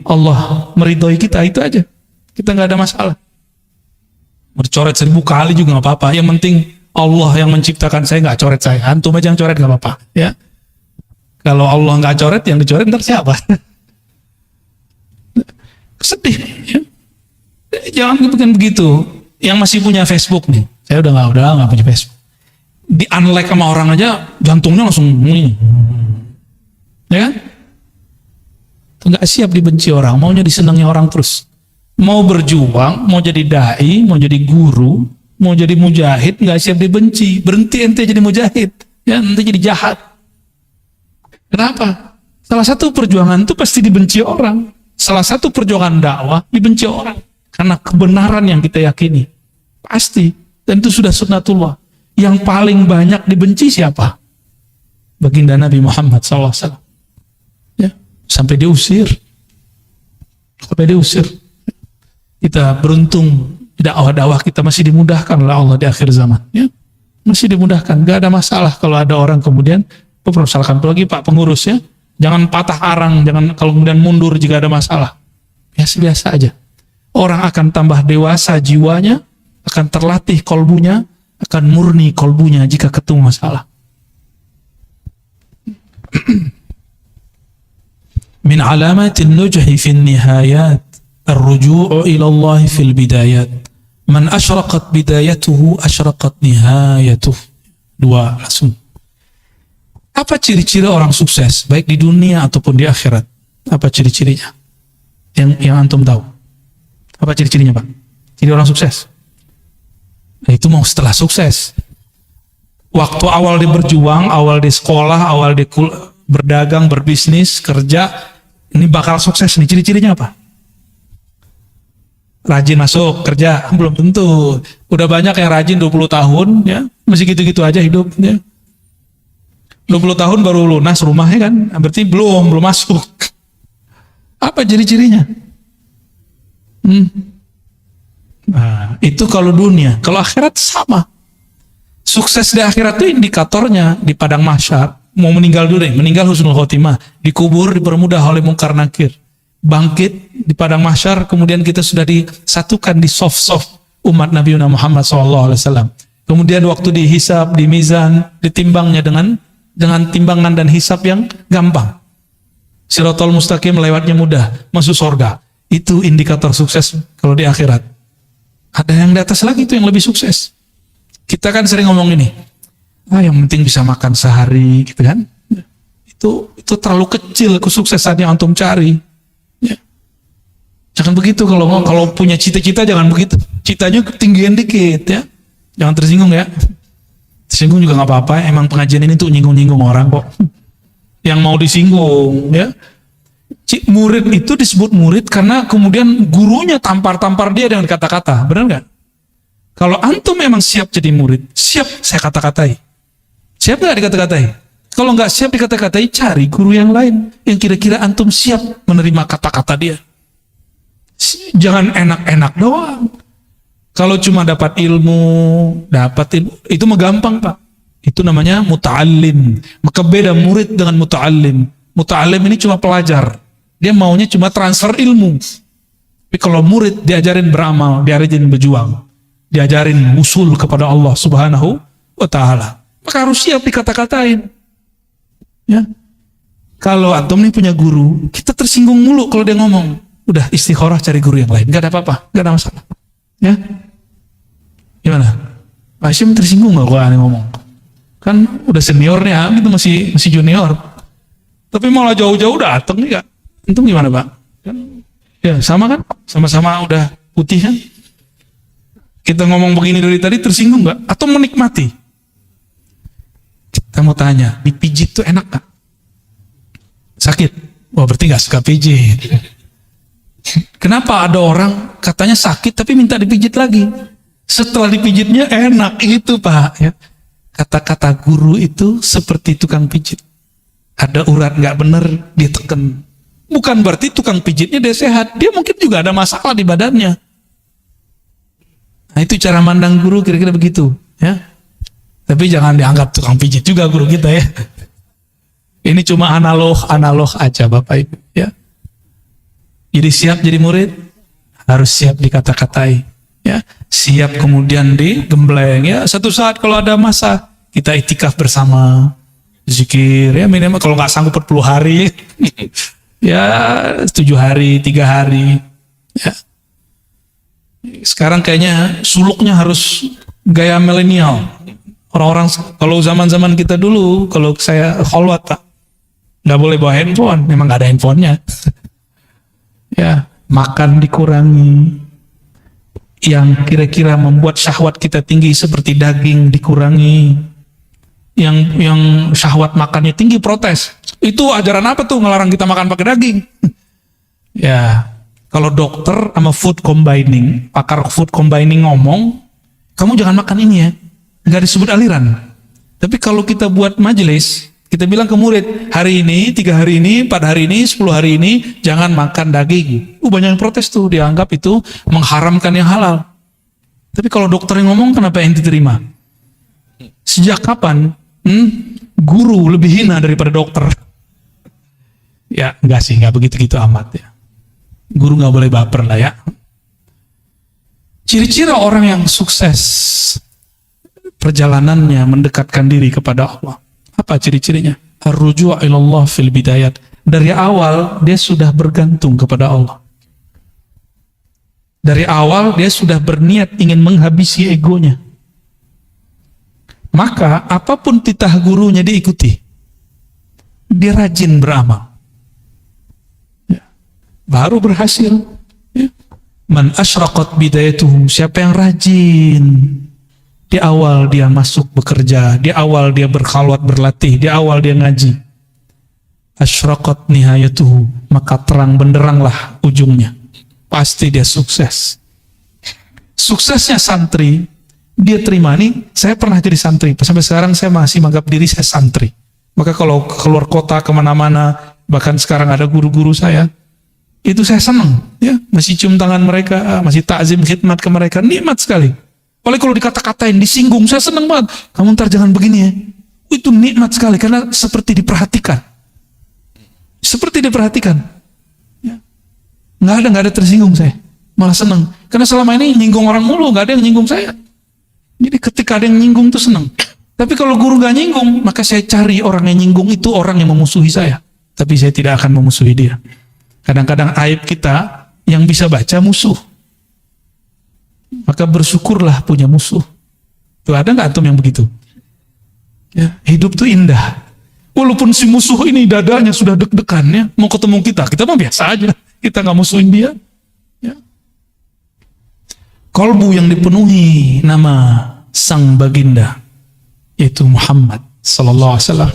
Allah meridhoi kita, itu aja. Kita nggak ada masalah. Bercoret 1000 kali juga nggak apa-apa. Yang penting Allah yang menciptakan saya nggak coret saya. Antum aja yang coret nggak apa-apa. Ya. Kalau Allah nggak coret, yang dicoret ntar siapa? Sedih. Ya. Jangan bikin begitu. Yang masih punya Facebook nih, saya udah nggak punya Facebook. Di unlike sama orang aja, jantungnya langsung ini. Ya kan? Nggak siap dibenci orang, maunya disenangi orang terus. Mau berjuang, mau jadi dai, mau jadi guru, mau jadi mujahid, nggak siap dibenci. Berhenti ente jadi mujahid, ya nanti jadi jahat. Kenapa? Salah satu perjuangan itu pasti dibenci orang. Salah satu perjuangan dakwah dibenci orang karena kebenaran yang kita yakini. Pasti. Dan itu sudah sunnatullah. Yang paling banyak dibenci siapa? Baginda Nabi Muhammad SAW. Ya, sampai diusir. Kita beruntung dakwah-dakwah kita masih dimudahkan oleh Allah di akhir zaman. Ya, masih dimudahkan. Gak ada masalah kalau ada orang kemudian misalkan lagi Pak pengurus ya, jangan patah arang, jangan kalau kemudian mundur jika ada masalah. Biasa-biasa aja. Orang akan tambah dewasa jiwanya, akan terlatih kolbunya, akan murni kolbunya jika ketemu masalah. Min alamatin nujhi fi nihayat ar-ruju'u ila Allah fil bidayat. Man asyraqat bidayatuhu asyraqat nihayatuh. Dua langsung. Apa ciri-ciri orang sukses baik di dunia ataupun di akhirat? Apa ciri-cirinya? Yang antum tahu? Apa ciri-cirinya, Pak? Ciri orang sukses. Nah, itu mau setelah sukses. Waktu awal dia berjuang, awal di sekolah, awal di berdagang, berbisnis, kerja, ini bakal sukses nih. Ciri-cirinya apa? Rajin masuk kerja, belum tentu. Udah banyak yang rajin 20 tahun, ya masih gitu-gitu aja hidupnya. 20 tahun baru lunas rumahnya kan, berarti belum masuk. Apa ciri-cirinya? Nah, itu kalau dunia. Kalau akhirat sama. Sukses di akhirat itu indikatornya di padang mahsyar. Mau meninggal dulu deh, meninggal husnul khotimah, dikubur dipermudah oleh mungkar nakir. Bangkit di padang mahsyar, kemudian kita sudah disatukan di soft umat Nabi Muhammad SAW. Kemudian waktu dihisab, di mizan, ditimbangnya dengan timbangan dan hisab yang gampang. Siratal mustaqim lewatnya mudah, masuk surga. Itu indikator sukses kalau di akhirat. Ada yang di atas lagi itu yang lebih sukses. Kita kan sering ngomong ini, yang penting bisa makan sehari, gitu kan? Itu terlalu kecil kesuksesan yang antum cari. Ya. Jangan begitu kalau punya cita-cita, jangan begitu. Citanya ketinggian dikit ya. Jangan tersinggung ya. Tersinggung juga nggak apa-apa. Emang pengajian ini tuh nyinggung-nyinggung orang kok. yang mau disinggung, ya. Murid itu disebut murid karena kemudian gurunya tampar-tampar dia dengan kata-kata, benar nggak? Kalau antum memang siap jadi murid, siap saya kata-katai. Siap nggak dikata-katai? Kalau nggak siap dikata-katai, cari guru yang lain yang kira-kira antum siap menerima kata-kata dia. Jangan enak-enak doang. Kalau cuma dapat ilmu, itu mah gampang, Pak. Itu namanya muta'allim. Maka beda murid dengan muta'allim. Muta'allim ini cuma pelajar. Dia maunya cuma transfer ilmu. Tapi kalau murid diajarin beramal, diajarin berjuang, diajarin usul kepada Allah Subhanahu wa Ta'ala, maka harus siap dikata-katain. Ya. Kalau antum nih punya guru, kita tersinggung mulu kalau dia ngomong. Udah istikharah cari guru yang lain, nggak ada apa-apa, nggak ada masalah. Ya, gimana? Pak Hashim tersinggung nggak kalau aneh ngomong? Kan udah seniornya, itu masih junior. Tapi malah jauh-jauh datang nih kak. Antum gimana Pak? Kan, ya sama kan? Sama-sama udah putih kan? Kita ngomong begini dari tadi tersinggung nggak? Atau menikmati? Kita mau tanya, dipijit tuh enak gak? Sakit? Wah berarti gak suka pijit. Kenapa ada orang katanya sakit tapi minta dipijit lagi? Setelah dipijitnya enak, itu Pak. Ya. Kata-kata guru itu seperti tukang pijit. Ada urat gak bener, dia tekan. Bukan berarti tukang pijitnya dia sehat. Dia mungkin juga ada masalah di badannya. Nah itu cara mandang guru kira-kira begitu. Ya. Tapi jangan dianggap tukang pijit juga guru kita ya. Ini cuma analog aja Bapak Ibu ya. Jadi siap jadi murid, harus siap dikata-katai ya. Siap kemudian digembleng ya. Satu saat kalau ada masa kita itikaf bersama, zikir ya minimal kalau nggak sanggup 40 hari ya 7 hari, 3 hari ya. Sekarang kayaknya suluknya harus gaya milenial. Orang-orang kalau zaman-zaman kita dulu, kalau saya kholwat Pak, nggak boleh bawa handphone, memang nggak ada handphonenya. Ya, makan dikurangi, yang kira-kira membuat syahwat kita tinggi seperti daging dikurangi, yang syahwat makannya tinggi protes. Itu ajaran apa tuh ngelarang kita makan pakai daging? Ya, kalau dokter sama food combining, pakar food combining ngomong, kamu jangan makan ini ya. Nggak disebut aliran. Tapi kalau kita buat majelis, kita bilang ke murid, hari ini, 3 hari ini, 4 hari ini, 10 hari ini, jangan makan daging. Banyak yang protes tuh, dianggap itu mengharamkan yang halal. Tapi kalau dokter yang ngomong, kenapa yang diterima? Sejak kapan guru lebih hina daripada dokter? Ya, enggak sih, enggak begitu-gitu amat ya. Guru nggak boleh baper lah ya. Ciri-ciri orang yang sukses perjalanannya mendekatkan diri kepada Allah. Apa ciri-cirinya? Ar-ruju' ilallah fil bidayat. Dari awal dia sudah bergantung kepada Allah. Dari awal dia sudah berniat ingin menghabisi egonya. Maka apapun titah gurunya diikuti. Dia rajin beramal. Ya. Baru berhasil. Ya. Man asyraqat bidayatuhu. Siapa yang rajin di awal dia masuk bekerja, di awal dia berkhalwat berlatih, di awal dia ngaji, asyraqat nihayatuhu, maka terang benderanglah ujungnya, pasti dia sukses. Suksesnya santri, dia terima nih, saya pernah jadi santri, sampai sekarang saya masih menganggap diri saya santri. Maka kalau keluar kota kemana-mana, bahkan sekarang ada guru-guru saya, itu saya senang, ya, masih cium tangan mereka, masih takzim khidmat ke mereka, nikmat sekali. Oleh kalau dikata-katain, disinggung, saya senang banget. Kamu ntar jangan begini ya. Itu nikmat sekali karena seperti diperhatikan. Seperti diperhatikan. Ya. Nggak ada tersinggung saya. Malah senang. Karena selama ini nyinggung orang mulu, nggak ada yang nyinggung saya. Jadi ketika ada yang nyinggung tuh senang. Tapi kalau guru nggak nyinggung, maka saya cari orang yang nyinggung itu orang yang memusuhi saya. Tapi saya tidak akan memusuhi dia. Kadang-kadang aib kita yang bisa baca musuh. Maka bersyukurlah punya musuh. Tuh ada nggak antum yang begitu? Ya, hidup tuh indah. Walaupun si musuh ini dadanya sudah deg-degan ya, mau ketemu kita mah biasa aja. Kita nggak musuhin dia. Ya. Kolbu yang dipenuhi nama sang baginda, yaitu Muhammad Sallallahu Alaihi Wasallam.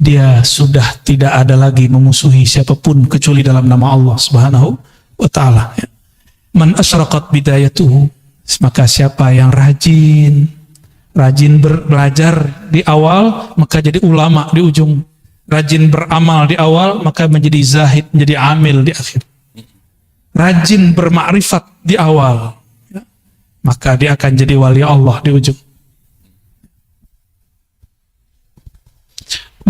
dia sudah tidak ada lagi memusuhi siapapun kecuali dalam nama Allah Subhanahu wa taala. Man asyraqat bidayatuhu, maka siapa yang rajin belajar di awal maka jadi ulama di ujung, rajin beramal di awal maka menjadi zahid, menjadi amil di akhir. Rajin bermakrifat di awal, maka dia akan jadi wali Allah di ujung.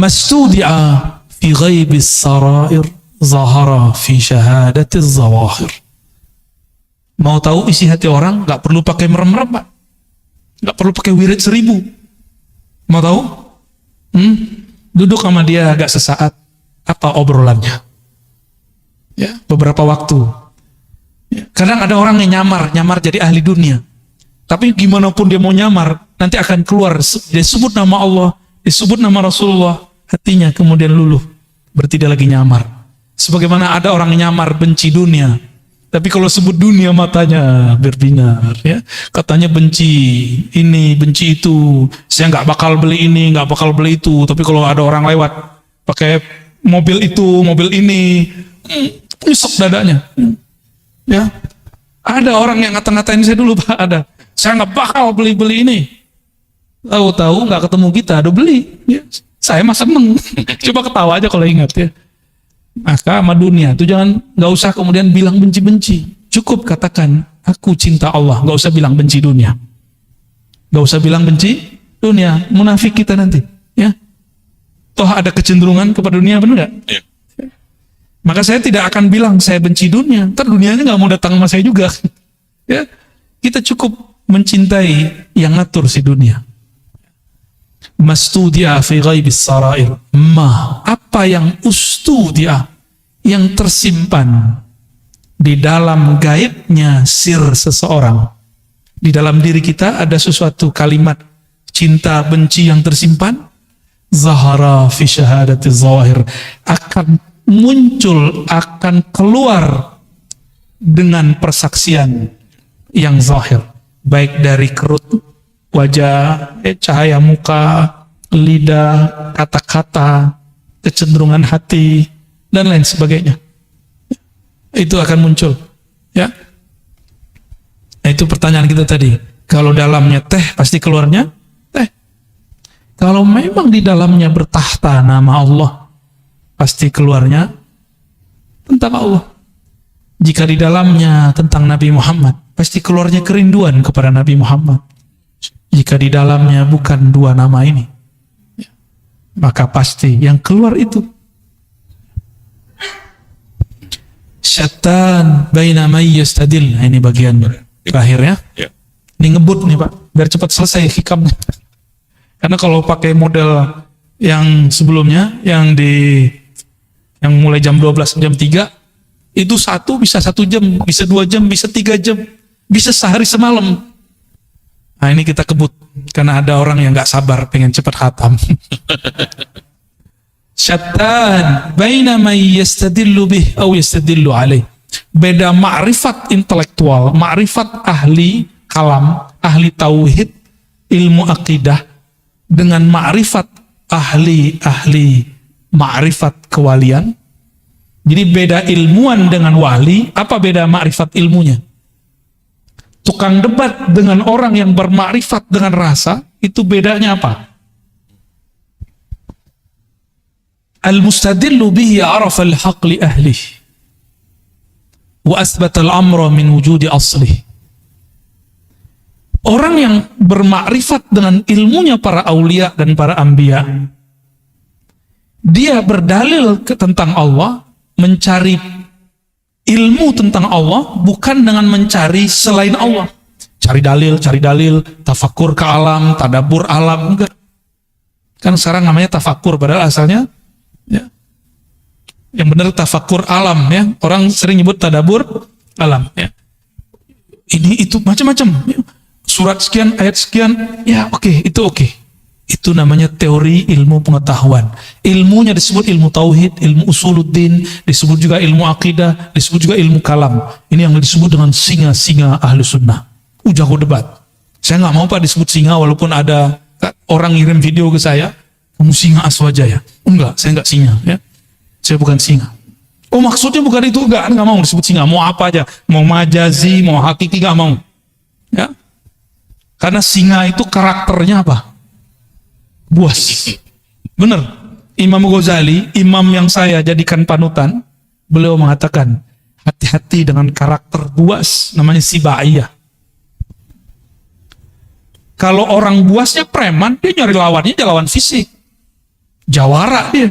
Mastudi'a fi ghaibis sarair zahara fi syahadatiz zawahir. Mau tahu isi hati orang, nggak perlu pakai merem-merem, Pak. Nggak perlu pakai wirid 1000. Mau tahu? Duduk sama dia agak sesaat, apa obrolannya? Ya, beberapa waktu. Ya, kadang ada orang yang nyamar jadi ahli dunia. Tapi gimana pun dia mau nyamar, nanti akan keluar, dia sebut nama Allah, disebut nama Rasulullah, hatinya kemudian luluh. Berarti dia lagi nyamar. Sebagaimana ada orang nyamar benci dunia, tapi kalau sebut dunia matanya berbinar, ya. Katanya benci ini, benci itu. Saya nggak bakal beli ini, nggak bakal beli itu. Tapi kalau ada orang lewat pakai mobil itu, mobil ini, nyesek dadanya. Ya, ada orang yang ngata-ngatain saya dulu, Pak. Ada. Saya nggak bakal beli ini. Tahu-tahu nggak ketemu kita, udah beli. Ya. Saya mah seneng. Coba ketawa aja kalau ingat ya. Maka sama dunia itu nggak usah kemudian bilang benci-benci. Cukup katakan aku cinta Allah. Nggak usah bilang benci dunia. Nggak usah bilang benci dunia. Munafik kita nanti. Ya. Toh ada kecenderungan kepada dunia, benar nggak? Ya. Maka saya tidak akan bilang saya benci dunia. Ntar dunianya nggak mau datang sama saya juga. Ya. Kita cukup mencintai yang ngatur si dunia. Mastudia fi ghaibis sarair, apa yang ustudia, yang tersimpan di dalam gaibnya sir seseorang. Di dalam diri kita ada sesuatu kalimat cinta benci yang tersimpan, zahara fi syahadatiz zawahir, akan muncul, akan keluar dengan persaksian yang zahir, baik dari kerut wajah, cahaya muka, lidah, kata-kata, kecenderungan hati, dan lain sebagainya. Itu akan muncul. Ya. Nah, itu pertanyaan kita tadi. Kalau dalamnya teh, pasti keluarnya teh. Kalau memang di dalamnya bertahta nama Allah, pasti keluarnya tentang Allah. Jika di dalamnya tentang Nabi Muhammad, pasti keluarnya kerinduan kepada Nabi Muhammad. Jika di dalamnya bukan dua nama ini, maka pasti yang keluar itu syaitan baina may yastadil. Nah, ini bagian terakhir ya. Ini ngebut nih Pak, biar cepat selesai hikamnya. Karena kalau pakai model yang sebelumnya, yang mulai jam 12 jam 3, itu bisa 1 jam, bisa 2 jam, bisa 3 jam, bisa sehari semalam. Nah, ini kita kebut karena ada orang yang nggak sabar pengen cepat khatam. Syaitan baina may yastadillu bih aw yastadillu alaih. Beda ma'rifat intelektual, ma'rifat ahli kalam, ahli tauhid, ilmu akidah, dengan ma'rifat ahli ma'rifat kewalian. Jadi beda ilmuwan dengan wali. Apa beda ma'rifat ilmunya? Tukang debat dengan orang yang bermakrifat dengan rasa, itu bedanya apa? Al-mustadillu bihi arafa al-haq li ahlih wa asbata al-amra min wujudi aslih. Orang yang bermakrifat dengan ilmunya para aulia dan para anbiya, dia berdalil tentang Allah, mencari ilmu tentang Allah bukan dengan mencari selain Allah. Cari dalil, tafakur ke alam, tadabur alam, enggak. Kan sekarang namanya tafakur, padahal asalnya ya, yang benar tafakur alam ya. Orang sering nyebut tadabur alam ya. Ini itu macam-macam. Ya. Surat sekian, ayat sekian, ya oke, itu oke. Itu namanya teori ilmu pengetahuan. Ilmunya disebut ilmu tauhid, ilmu usuluddin, disebut juga ilmu akidah, disebut juga ilmu kalam. Ini yang disebut dengan singa-singa ahli sunnah. Jago debat. Saya nggak mau Pak disebut singa, walaupun ada orang ngirim video ke saya, Kamu singa Aswajaya? Enggak, saya enggak singa, ya. Saya bukan singa. Oh, maksudnya bukan itu, enggak mau disebut singa. Mau apa aja, mau majazi, mau hakiki, enggak mau. Ya. Karena singa itu karakternya apa? Buas. Benar. Imam Ghazali, imam yang saya jadikan panutan, beliau mengatakan, hati-hati dengan karakter buas, namanya sibaiyah. Kalau orang buasnya preman, dia nyari lawannya lawan fisik. Jawara dia.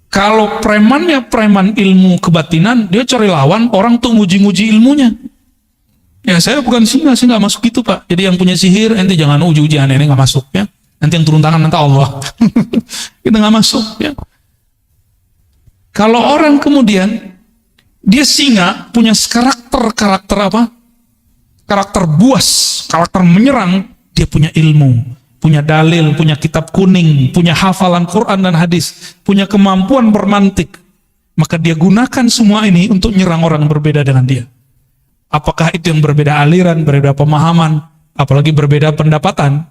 Kalau premannya preman ilmu kebatinan, dia cari lawan orang tuh muji-muji ilmunya. Ya saya bukan singa, saya nggak masuk itu Pak. Jadi yang punya sihir, ente jangan uji-uji aneh, nggak masuk ya. Nanti yang turun tangan nanti Allah. Kita nggak masuk ya. Kalau orang kemudian dia singa, punya karakter apa? Karakter buas, karakter menyerang, dia punya ilmu. Punya dalil, punya kitab kuning, punya hafalan Quran dan hadis, punya kemampuan bermantik, maka dia gunakan semua ini untuk nyerang orang yang berbeda dengan dia. Apakah itu yang berbeda aliran, berbeda pemahaman, apalagi berbeda pendapatan?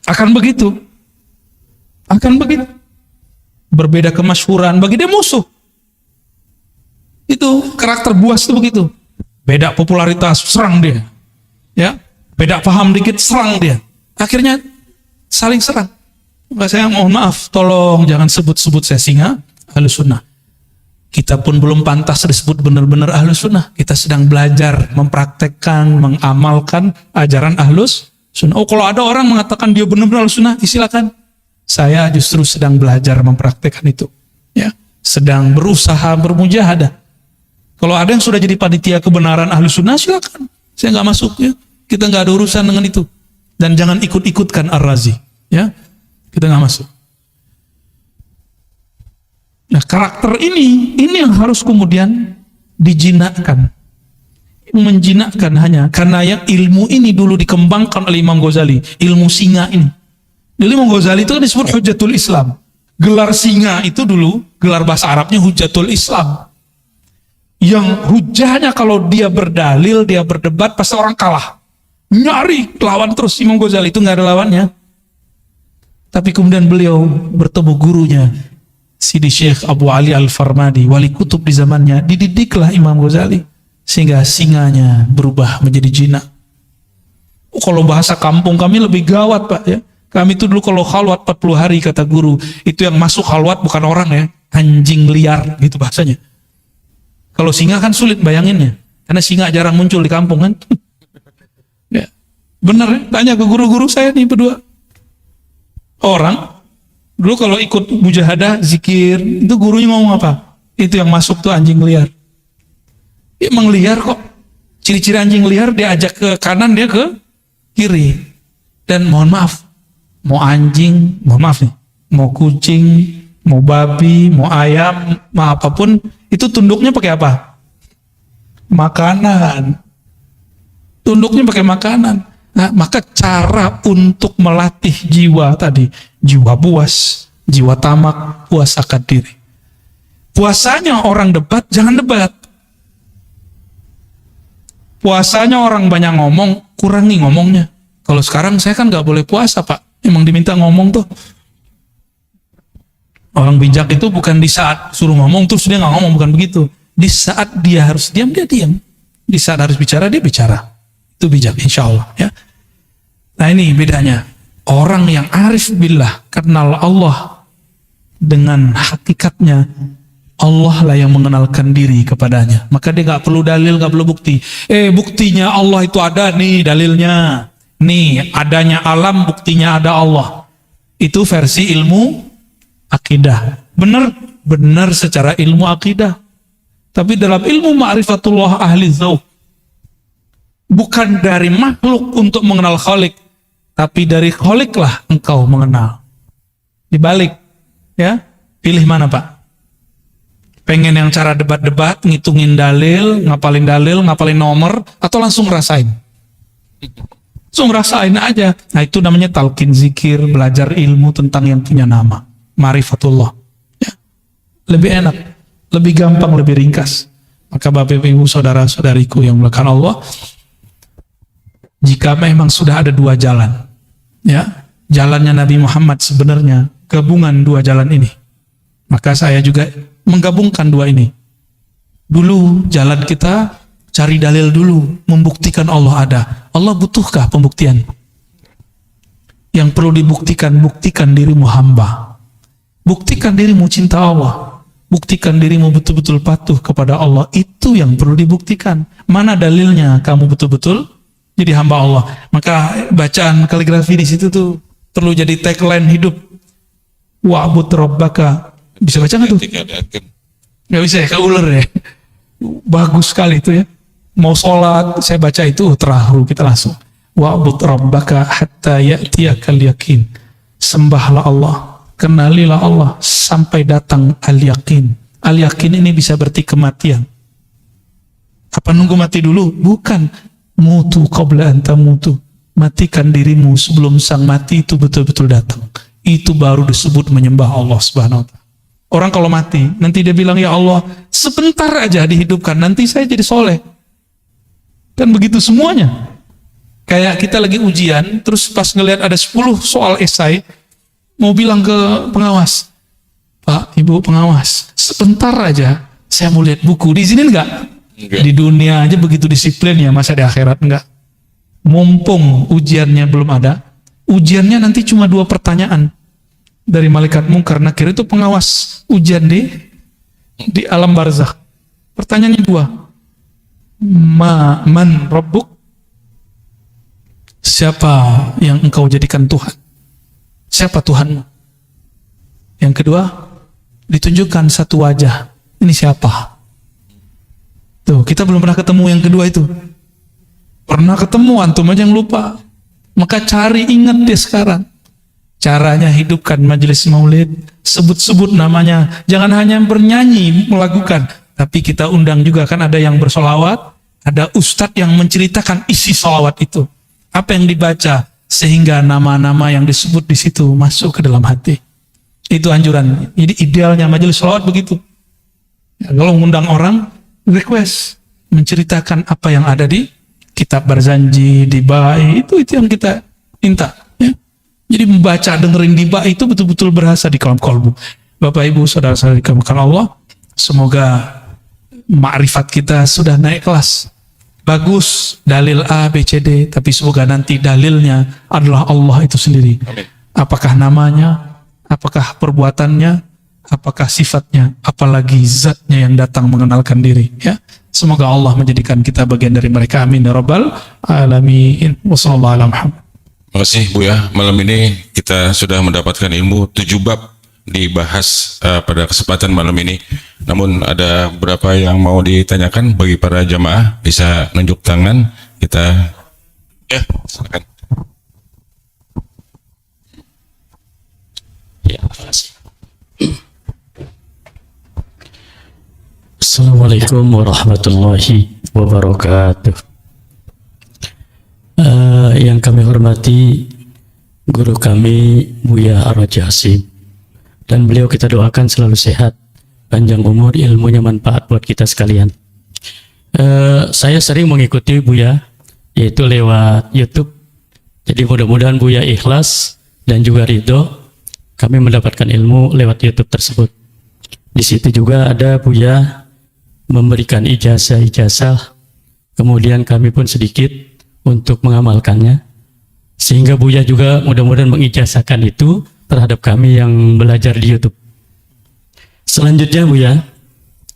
Akan begitu. Akan begitu. Berbeda kemasyhuran, bagi dia musuh. Itu karakter buas itu begitu. Beda popularitas, serang dia. Ya. Beda paham dikit, serang dia. Akhirnya saling serang. Maka saya mohon maaf, tolong jangan sebut-sebut saya singa Ahlus Sunnah. Kita pun belum pantas disebut benar-benar Ahlus Sunnah. Kita sedang belajar, mempraktekkan, mengamalkan ajaran Ahlus Sunnah. Oh, kalau ada orang mengatakan dia benar-benar Ahlus Sunnah, silakan. Saya justru sedang belajar mempraktekkan itu. Ya, sedang berusaha bermujahadah. Kalau ada yang sudah jadi panitia kebenaran Ahlus Sunnah, silakan. Saya nggak masuk ya. Kita nggak ada urusan dengan itu, dan jangan ikut-ikutkan Ar-Razi, ya. Kita nggak masuk. Nah, karakter ini yang harus kemudian dijinakkan, menjinakkan hanya karena yang ilmu ini dulu dikembangkan oleh Imam Ghazali, ilmu singa ini. Jadi Imam Ghazali itu kan disebut Hujjatul Islam. Gelar singa itu dulu, gelar bahasa Arabnya Hujjatul Islam. Yang hujahnya kalau dia berdalil, dia berdebat, pasti orang kalah. Nyari lawan terus. Imam Ghazali itu nggak ada lawannya. Tapi kemudian beliau bertemu gurunya, Sidi Syekh Abu Ali Al-Farmadi, wali kutub di zamannya. Dididiklah Imam Ghazali sehingga singanya berubah menjadi jinak. Oh, kalau bahasa kampung kami lebih gawat Pak ya. Kami itu dulu kalau khalwat 40 hari kata guru, itu yang masuk khalwat bukan orang ya, anjing liar gitu bahasanya. Kalau singa kan sulit bayanginnya, karena singa jarang muncul di kampung kan. Ya, benar ya, tanya ke guru-guru saya nih berdua. Orang dulu kalau ikut mujahadah zikir, itu gurunya ngomong apa? Itu yang masuk tuh anjing liar. Emang liar kok. Ciri-ciri anjing liar dia ajak ke kanan, dia ke kiri. Dan mohon maaf, mau anjing, mohon maaf nih, mau kucing, mau babi, mau ayam, mau apapun, itu tunduknya pakai apa? Makanan. Tunduknya pakai makanan. Nah, maka cara untuk melatih jiwa tadi, jiwa buas, jiwa tamak, puasa akan diri. Puasanya orang debat, jangan debat. Puasanya orang banyak ngomong, kurangi ngomongnya. Kalau sekarang saya kan nggak boleh puasa Pak, emang diminta ngomong tuh. Orang bijak itu bukan di saat suruh ngomong terus dia nggak ngomong, bukan begitu. Di saat dia harus diam, dia diam. Di saat harus bicara, dia bicara. Itu bijak, insya Allah. Ya. Nah ini bedanya. Orang yang arif billah, kenal Allah dengan hakikatnya, Allah lah yang mengenalkan diri kepadanya. Maka dia nggak perlu dalil, nggak perlu bukti. Buktinya Allah itu ada nih dalilnya. Nih adanya alam, buktinya ada Allah. Itu versi ilmu akidah. Benar, benar secara ilmu akidah. Tapi dalam ilmu ma'rifatullah ahli dzauq, bukan dari makhluk untuk mengenal Khalik, tapi dari Khalik lah engkau mengenal. Dibalik, ya, pilih mana Pak? Pengen yang cara debat-debat, ngitungin dalil, ngapalin nomor, atau langsung rasain? Langsung rasain aja. Nah itu namanya talqin zikir, belajar ilmu tentang yang punya nama, ma'rifatullah. Ya. Lebih enak, lebih gampang, lebih ringkas. Maka Bapak Ibu saudara-saudariku yang melakukan Allah, jika memang sudah ada dua jalan, ya, jalannya Nabi Muhammad sebenarnya gabungan dua jalan ini. Maka saya juga menggabungkan dua ini. Dulu jalan kita cari dalil dulu, membuktikan Allah ada. Allah butuhkah pembuktian? Yang perlu dibuktikan, buktikan dirimu hamba. Buktikan dirimu cinta Allah. Buktikan dirimu betul-betul patuh kepada Allah. Itu yang perlu dibuktikan. Mana dalilnya kamu betul-betul jadi hamba Allah? Maka bacaan kaligrafi di situ tuh perlu jadi tagline hidup. Wa'bud rabbaka. Bisa baca nggak tuh? Nggak bisa ya, keuler ya. Bagus sekali itu ya. Mau sholat, saya baca itu terharu kita langsung. Wa'bud rabbaka hatta ya'tiyakal yakin. Sembahlah Allah, kenalilah Allah sampai datang al-yakin. Al-yakin ini bisa berarti kematian. Apa nunggu mati dulu? Bukan. Mutu qabla anta mutu. Matikan dirimu sebelum sang mati itu betul-betul datang. Itu baru disebut menyembah Allah Subhanahu wa ta'ala. Orang kalau mati, nanti dia bilang, ya Allah, sebentar aja dihidupkan, nanti saya jadi soleh. Kan begitu semuanya. Kayak kita lagi ujian, terus pas ngelihat ada 10 soal esai, mau bilang ke pengawas, Pak, Ibu pengawas, sebentar aja saya mau lihat buku. Diizinin nggak? Di dunia aja begitu disiplinnya, masa di akhirat enggak? Mumpung ujiannya belum ada, ujiannya nanti cuma 2 pertanyaan dari malaikat mungkar nakir, itu pengawas ujian di alam barzakh. Pertanyaannya 2. Man rabbuk? Siapa yang engkau jadikan Tuhan? Siapa Tuhanmu? Yang kedua, ditunjukkan satu wajah. Ini siapa? Tuh, kita belum pernah ketemu yang kedua itu. Pernah ketemu, antum aja yang lupa. Maka cari, ingat dia sekarang. Caranya hidupkan majelis maulid, sebut-sebut namanya. Jangan hanya bernyanyi, melakukan. Tapi kita undang juga, kan ada yang bersolawat, ada ustadz yang menceritakan isi solawat itu. Apa yang dibaca, sehingga nama-nama yang disebut di situ masuk ke dalam hati. Itu anjuran. Jadi idealnya majelis solawat begitu. Ya, kalau mengundang orang, request, menceritakan apa yang ada di kitab Barzanji, di Ba'i, itu yang kita minta. Ya. Jadi membaca, dengerin di Ba'i itu betul-betul berasa di kalam kolbu. Bapak Ibu, saudara-saudari dikasihi Allah, semoga makrifat kita sudah naik kelas. Bagus dalil A, B, C, D, tapi semoga nanti dalilnya adalah Allah itu sendiri. Amin. Apakah namanya, apakah perbuatannya, apakah sifatnya, apalagi zatnya yang datang mengenalkan diri. Ya, semoga Allah menjadikan kita bagian dari mereka. Amin ya rabbal alamin. Wassallallahu ala Muhammad. Terima kasih Bu ya. Malam ini kita sudah mendapatkan ilmu 7 bab dibahas pada kesempatan malam ini. Namun ada beberapa yang mau ditanyakan bagi para jamaah, bisa nunjuk tangan. Kita ya, silakan. Ya, terima kasih. Assalamualaikum warahmatullahi wabarakatuh. Yang kami hormati guru kami Buya Ar-Rajasim, dan beliau kita doakan selalu sehat, panjang umur, ilmunya manfaat buat kita sekalian. Saya sering mengikuti Buya, yaitu lewat YouTube. Jadi mudah-mudahan Buya ikhlas dan juga ridho kami mendapatkan ilmu lewat YouTube tersebut. Di situ juga ada Buya memberikan ijazah-ijazah, kemudian kami pun sedikit untuk mengamalkannya, sehingga Buya juga mudah-mudahan mengijazahkan itu terhadap kami yang belajar di YouTube. Selanjutnya Buya,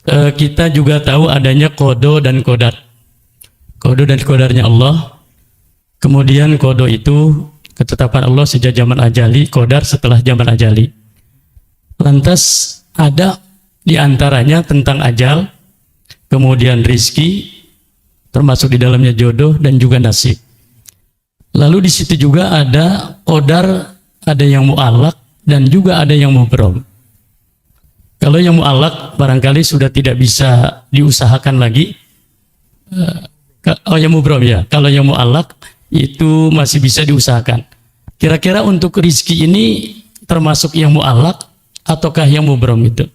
kita juga tahu adanya kodo dan kodar. Kodo dan kodarnya Allah, kemudian kodo itu ketetapan Allah sejak zaman ajali, kodar setelah zaman ajali. Lantas ada di antaranya tentang ajal, kemudian rizki, termasuk di dalamnya jodoh dan juga nasib. Lalu di situ juga ada qadar, ada yang mu'allaq dan juga ada yang mubrom. Kalau yang mu'allaq barangkali sudah tidak bisa diusahakan lagi. Yang mubrom ya. Kalau yang mu'allaq itu masih bisa diusahakan. Kira-kira untuk rizki ini termasuk yang mu'allaq ataukah yang mubrom itu?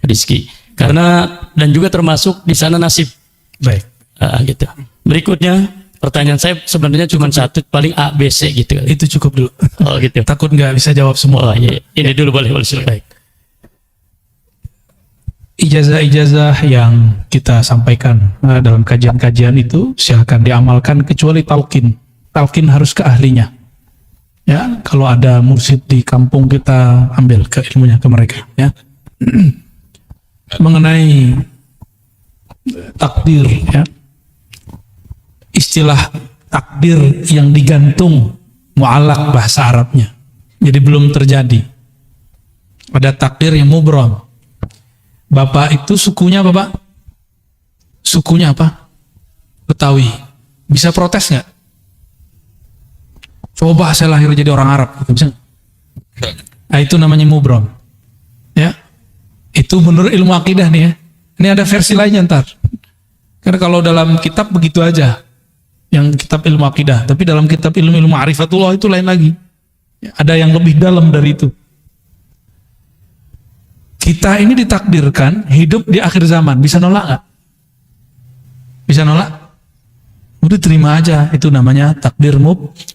Rizki. Karena dan juga termasuk di sana nasib. Baik. Gitu. Berikutnya Pertanyaan saya sebenarnya cuma satu, paling A, B, C gitu. Itu cukup dulu. Oh gitu. Takut nggak bisa jawab semua. Oh iya, ini dulu boleh silakan. Ijazah-ijazah yang kita sampaikan dalam kajian-kajian itu silahkan diamalkan kecuali talqin. Talqin harus ke ahlinya. Ya, kalau ada mursyid di kampung kita ambil ke ilmunya ke mereka. Ya, mengenai takdir, ya, istilah takdir yang digantung mu'allaq bahasa Arabnya. Jadi belum terjadi. Ada takdir yang mubram. Bapak itu sukunya apa, Pak? Sukunya apa? Betawi. Bisa protes nggak? Coba saya lahir jadi orang Arab, gitu, bisa nggak? Nah, itu namanya mubram. Ya, itu menurut ilmu akidah nih ya. Ini ada versi lainnya ntar. Karena kalau dalam kitab begitu aja, yang kitab ilmu akidah. Tapi dalam kitab ilmu ma'rifatullah itu lain lagi. Ya, ada yang lebih dalam dari itu. Kita ini ditakdirkan hidup di akhir zaman. Bisa nolak nggak? Bisa nolak? Udah terima aja. Itu namanya takdir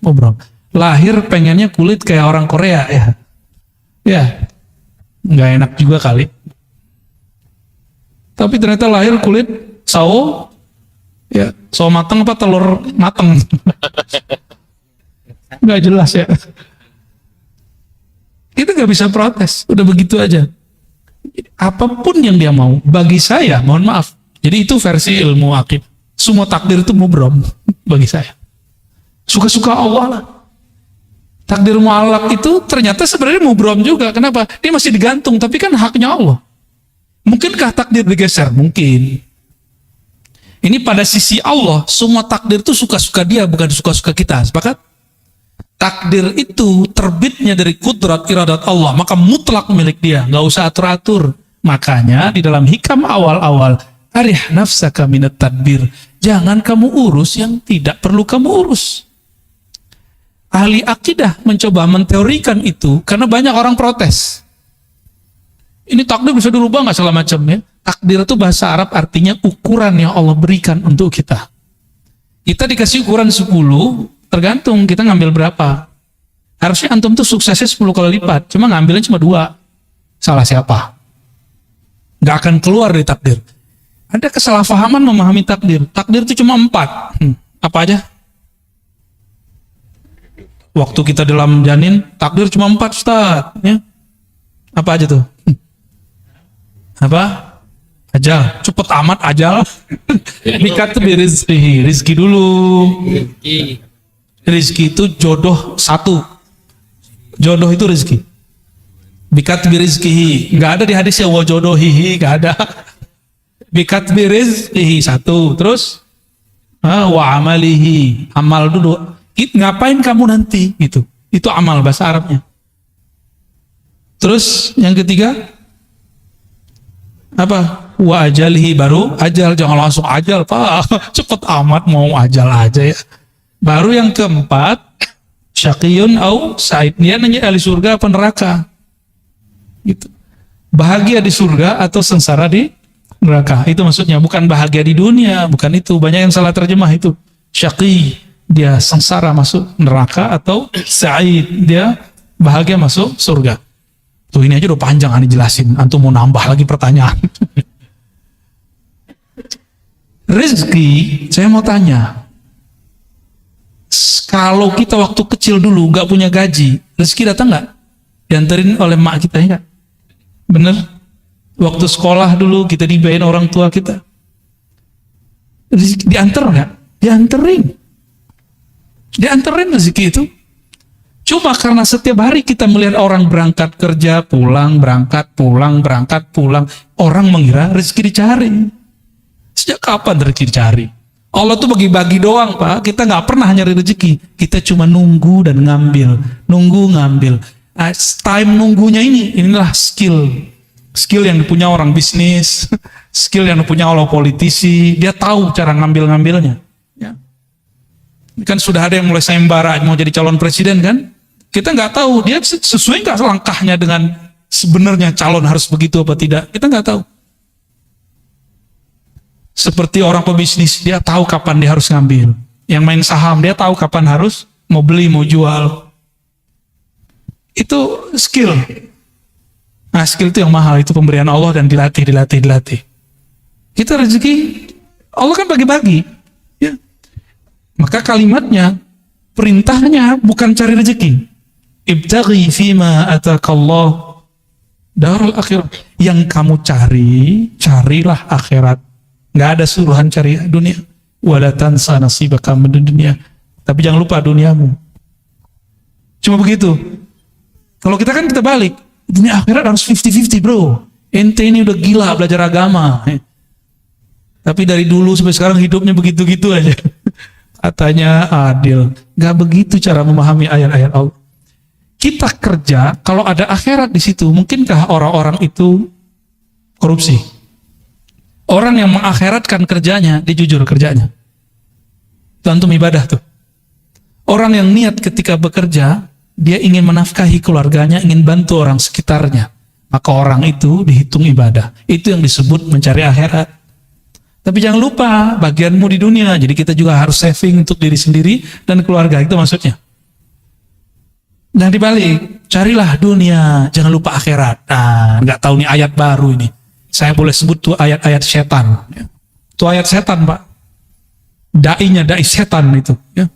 mubram. Lahir pengennya kulit kayak orang Korea ya. Ya, nggak enak juga kali. Tapi ternyata lahir kulit sawo, ya sawo mateng apa telur mateng? Nggak jelas ya. Kita nggak bisa protes. Udah begitu aja. Apapun yang dia mau, bagi saya, mohon maaf. Jadi itu versi ilmu akidah. Semua takdir itu mubram bagi saya. Suka-suka Allah lah. Takdir mu'allaq itu ternyata sebenarnya mubram juga. Kenapa? Dia masih digantung, tapi kan haknya Allah. Mungkinkah takdir digeser? Mungkin. Ini pada sisi Allah, semua takdir itu suka-suka dia, bukan suka-suka kita. Sepakat? Takdir itu terbitnya dari kudrat iradat Allah, maka mutlak milik dia, nggak usah atur-atur. Makanya di dalam hikam awal-awal, arih nafsaka minat tadbir, jangan kamu urus yang tidak perlu kamu urus. Ahli akidah mencoba menteorikan itu karena banyak orang protes. Ini takdir bisa dirubah nggak segala macam ya? Takdir itu bahasa Arab artinya ukuran yang Allah berikan untuk kita. Kita dikasih ukuran 10, tergantung kita ngambil berapa. Harusnya antum tuh suksesnya 10 kali lipat, cuma ngambilnya cuma 2. Salah siapa? Nggak akan keluar dari takdir. Ada kesalahpahaman memahami takdir. Takdir itu cuma 4. Apa aja? Waktu kita dalam janin, takdir cuma 4, Ustaz. Ya. Apa aja tuh? Apa? Ajal. Cepet amat ajal. Nikah tuh rizki. Rizki dulu. Rizki itu jodoh 1. Jodoh itu rizki. Bikat birizkihi. Nggak ada di hadisnya wa jodohihi. Nggak ada. Bikat birizkihi 1. Terus wa amalihi. Amal dulu. Ngapain kamu nanti? Itu amal bahasa Arabnya. Terus yang ketiga apa? Wa ajalihi, baru ajal. Jangan langsung ajal, Pak. Cepet amat mau ajal aja ya. Baru yang keempat, syaqiyun au sa'id. Dia nanya ahli surga apa neraka. Gitu. Bahagia di surga atau sengsara di neraka. Itu maksudnya, bukan bahagia di dunia, bukan itu. Banyak yang salah terjemah itu. Syaqi, dia sengsara masuk neraka, atau sa'id, dia bahagia masuk surga. Tuh ini aja udah panjang ani jelasin. Antum mau nambah lagi pertanyaan. Rezeki, saya mau tanya. Kalau kita waktu kecil dulu nggak punya gaji, rezeki datang nggak? Dianterin oleh mak kita ya? Bener? Waktu sekolah dulu kita dibayarin orang tua kita. Rezeki dianter nggak? Dianterin rezeki itu. Cuma karena setiap hari kita melihat orang berangkat kerja, pulang, berangkat, pulang, berangkat, pulang. Orang mengira rezeki dicari. Sejak kapan rezeki dicari? Allah tuh bagi-bagi doang, Pak. Kita nggak pernah nyari rezeki. Kita cuma nunggu dan ngambil. Nunggu, ngambil. Time nunggunya inilah skill. Skill yang dipunya orang bisnis. Skill yang dipunya oleh politisi. Dia tahu cara ngambil-ngambilnya. Ya. Kan sudah ada yang mulai sayembara mau jadi calon presiden kan? Kita nggak tahu dia sesuai nggak langkahnya dengan sebenarnya calon harus begitu apa tidak. Kita nggak tahu. Seperti orang pebisnis, dia tahu kapan dia harus ngambil. Yang main saham, dia tahu kapan harus mau beli, mau jual. Itu skill. Nah, skill itu yang mahal, itu pemberian Allah dan dilatih. Kita rezeki, Allah kan bagi-bagi. Ya. Maka kalimatnya, perintahnya bukan cari rezeki. Ibtaghi fima atakallah darul akhirah. Yang kamu cari, carilah akhirat. Nggak ada suruhan cari dunia. Wala tansa nasibaka minad dunya. Tapi jangan lupa duniamu. Cuma begitu. Kalau kita kan kita balik. Dunia akhirat harus 50-50 bro. Ente ini udah gila belajar agama. Tapi dari dulu sampai sekarang hidupnya begitu-gitu aja. Katanya adil. Gak begitu cara memahami ayat-ayat Allah. Kita kerja, kalau ada akhirat di situ, mungkinkah orang-orang itu korupsi? Orang yang mengakhiratkan kerjanya, dia jujur kerjanya. Itu antum ibadah tuh. Orang yang niat ketika bekerja, dia ingin menafkahi keluarganya, ingin bantu orang sekitarnya. Maka orang itu dihitung ibadah. Itu yang disebut mencari akhirat. Tapi jangan lupa bagianmu di dunia. Jadi kita juga harus saving untuk diri sendiri dan keluarga. Itu maksudnya. Dan dibalik, carilah dunia, jangan lupa akhirat. Nah, nggak tahu nih ayat baru ini. Saya boleh sebut tuh ayat-ayat setan. Itu ayat setan, Pak. Dai setan itu. Ya.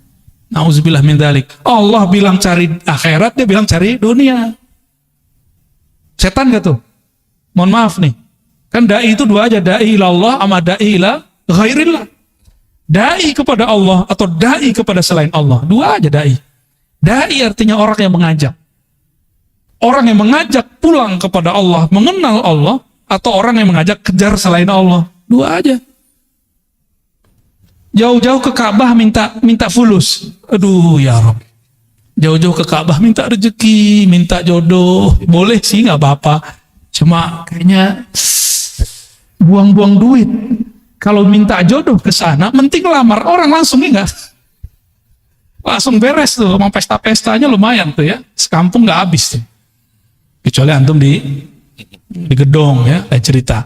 Nauzubillah min dzalik. Allah bilang cari akhirat, dia bilang cari dunia. Setan gak tuh? Mohon maaf nih. Kan dai itu dua aja, dai ilallah sama dai ila ghairillah. Dai kepada Allah atau dai kepada selain Allah. Dua aja dai. Dai artinya orang yang mengajak. Orang yang mengajak pulang kepada Allah, mengenal Allah, atau orang yang mengajak kejar selain Allah. Dua aja. Jauh-jauh ke Ka'bah minta fulus. Aduh ya Rabb. Jauh-jauh ke Ka'bah minta rezeki, minta jodoh. Boleh sih nggak apa-apa. Cuma kayaknya buang-buang duit. Kalau minta jodoh ke sana, mending lamar orang langsung enggak. Langsung beres tuh, mau pesta-pestanya lumayan tuh ya. Sekampung nggak habis tuh. Kecuali antum di gedong ya, kayak cerita.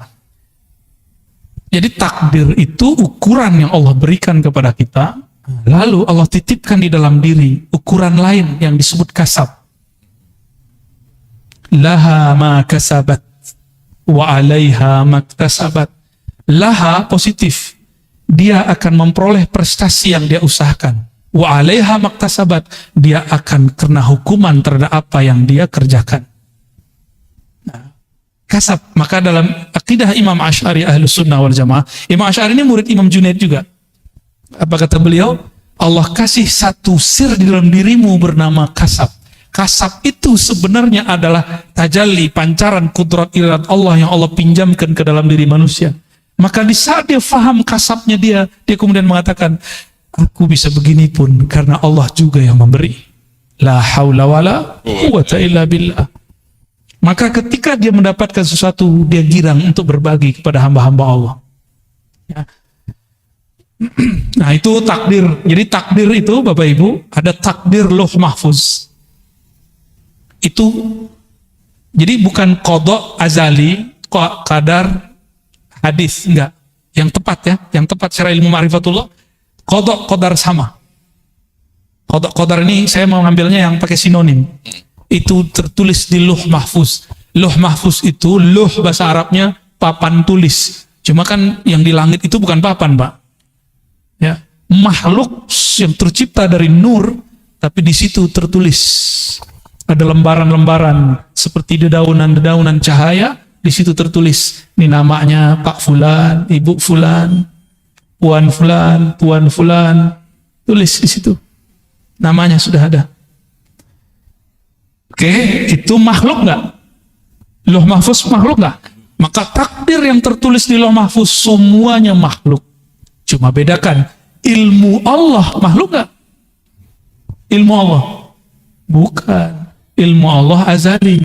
Jadi takdir itu ukuran yang Allah berikan kepada kita. Lalu Allah titipkan di dalam diri ukuran lain yang disebut kasab. Laha ma kasabat wa alaiha maktasabat. Laha positif. Dia akan memperoleh prestasi yang dia usahakan. Wa alaiha maktasabat. Dia akan kena hukuman terhadap apa yang dia kerjakan. Kasab. Maka dalam akidah Imam Asy'ari Ahlus Sunnah wal Jamaah, Imam Asy'ari ini murid Imam Junaid juga. Apa kata beliau? Allah kasih satu sir di dalam dirimu bernama kasab. Kasab itu sebenarnya adalah tajalli, pancaran kudrat iradat Allah yang Allah pinjamkan ke dalam diri manusia. Maka di saat dia faham kasabnya dia kemudian mengatakan, aku bisa begini pun karena Allah juga yang memberi. La haula wala quwwata illa billah. Maka ketika dia mendapatkan sesuatu, dia girang untuk berbagi kepada hamba-hamba Allah. Ya. Nah itu takdir. Jadi takdir itu Bapak Ibu, ada takdir Lauh Mahfuz. Itu, jadi bukan qada azali, qadar hadis, enggak. Yang tepat ya, yang tepat secara ilmu ma'rifatullah, qadar sama. Qadar ini saya mau ngambilnya yang pakai sinonim. Itu tertulis di Lauh Mahfuz. Lauh Mahfuz itu, lauh bahasa Arabnya papan tulis. Cuma kan yang di langit itu bukan papan, Pak. Ya, makhluk yang tercipta dari nur, tapi di situ tertulis. Ada lembaran-lembaran seperti dedaunan-dedaunan cahaya, di situ tertulis. Ini namanya Pak Fulan, Ibu Fulan, Puan Fulan, Tuan Fulan. Tulis di situ. Namanya sudah ada. Oke, itu makhluk nggak? Lauh Mahfuz makhluk nggak? Maka takdir yang tertulis di Lauh Mahfuz semuanya makhluk. Cuma bedakan, ilmu Allah makhluk nggak? Ilmu Allah bukan. Ilmu Allah azali.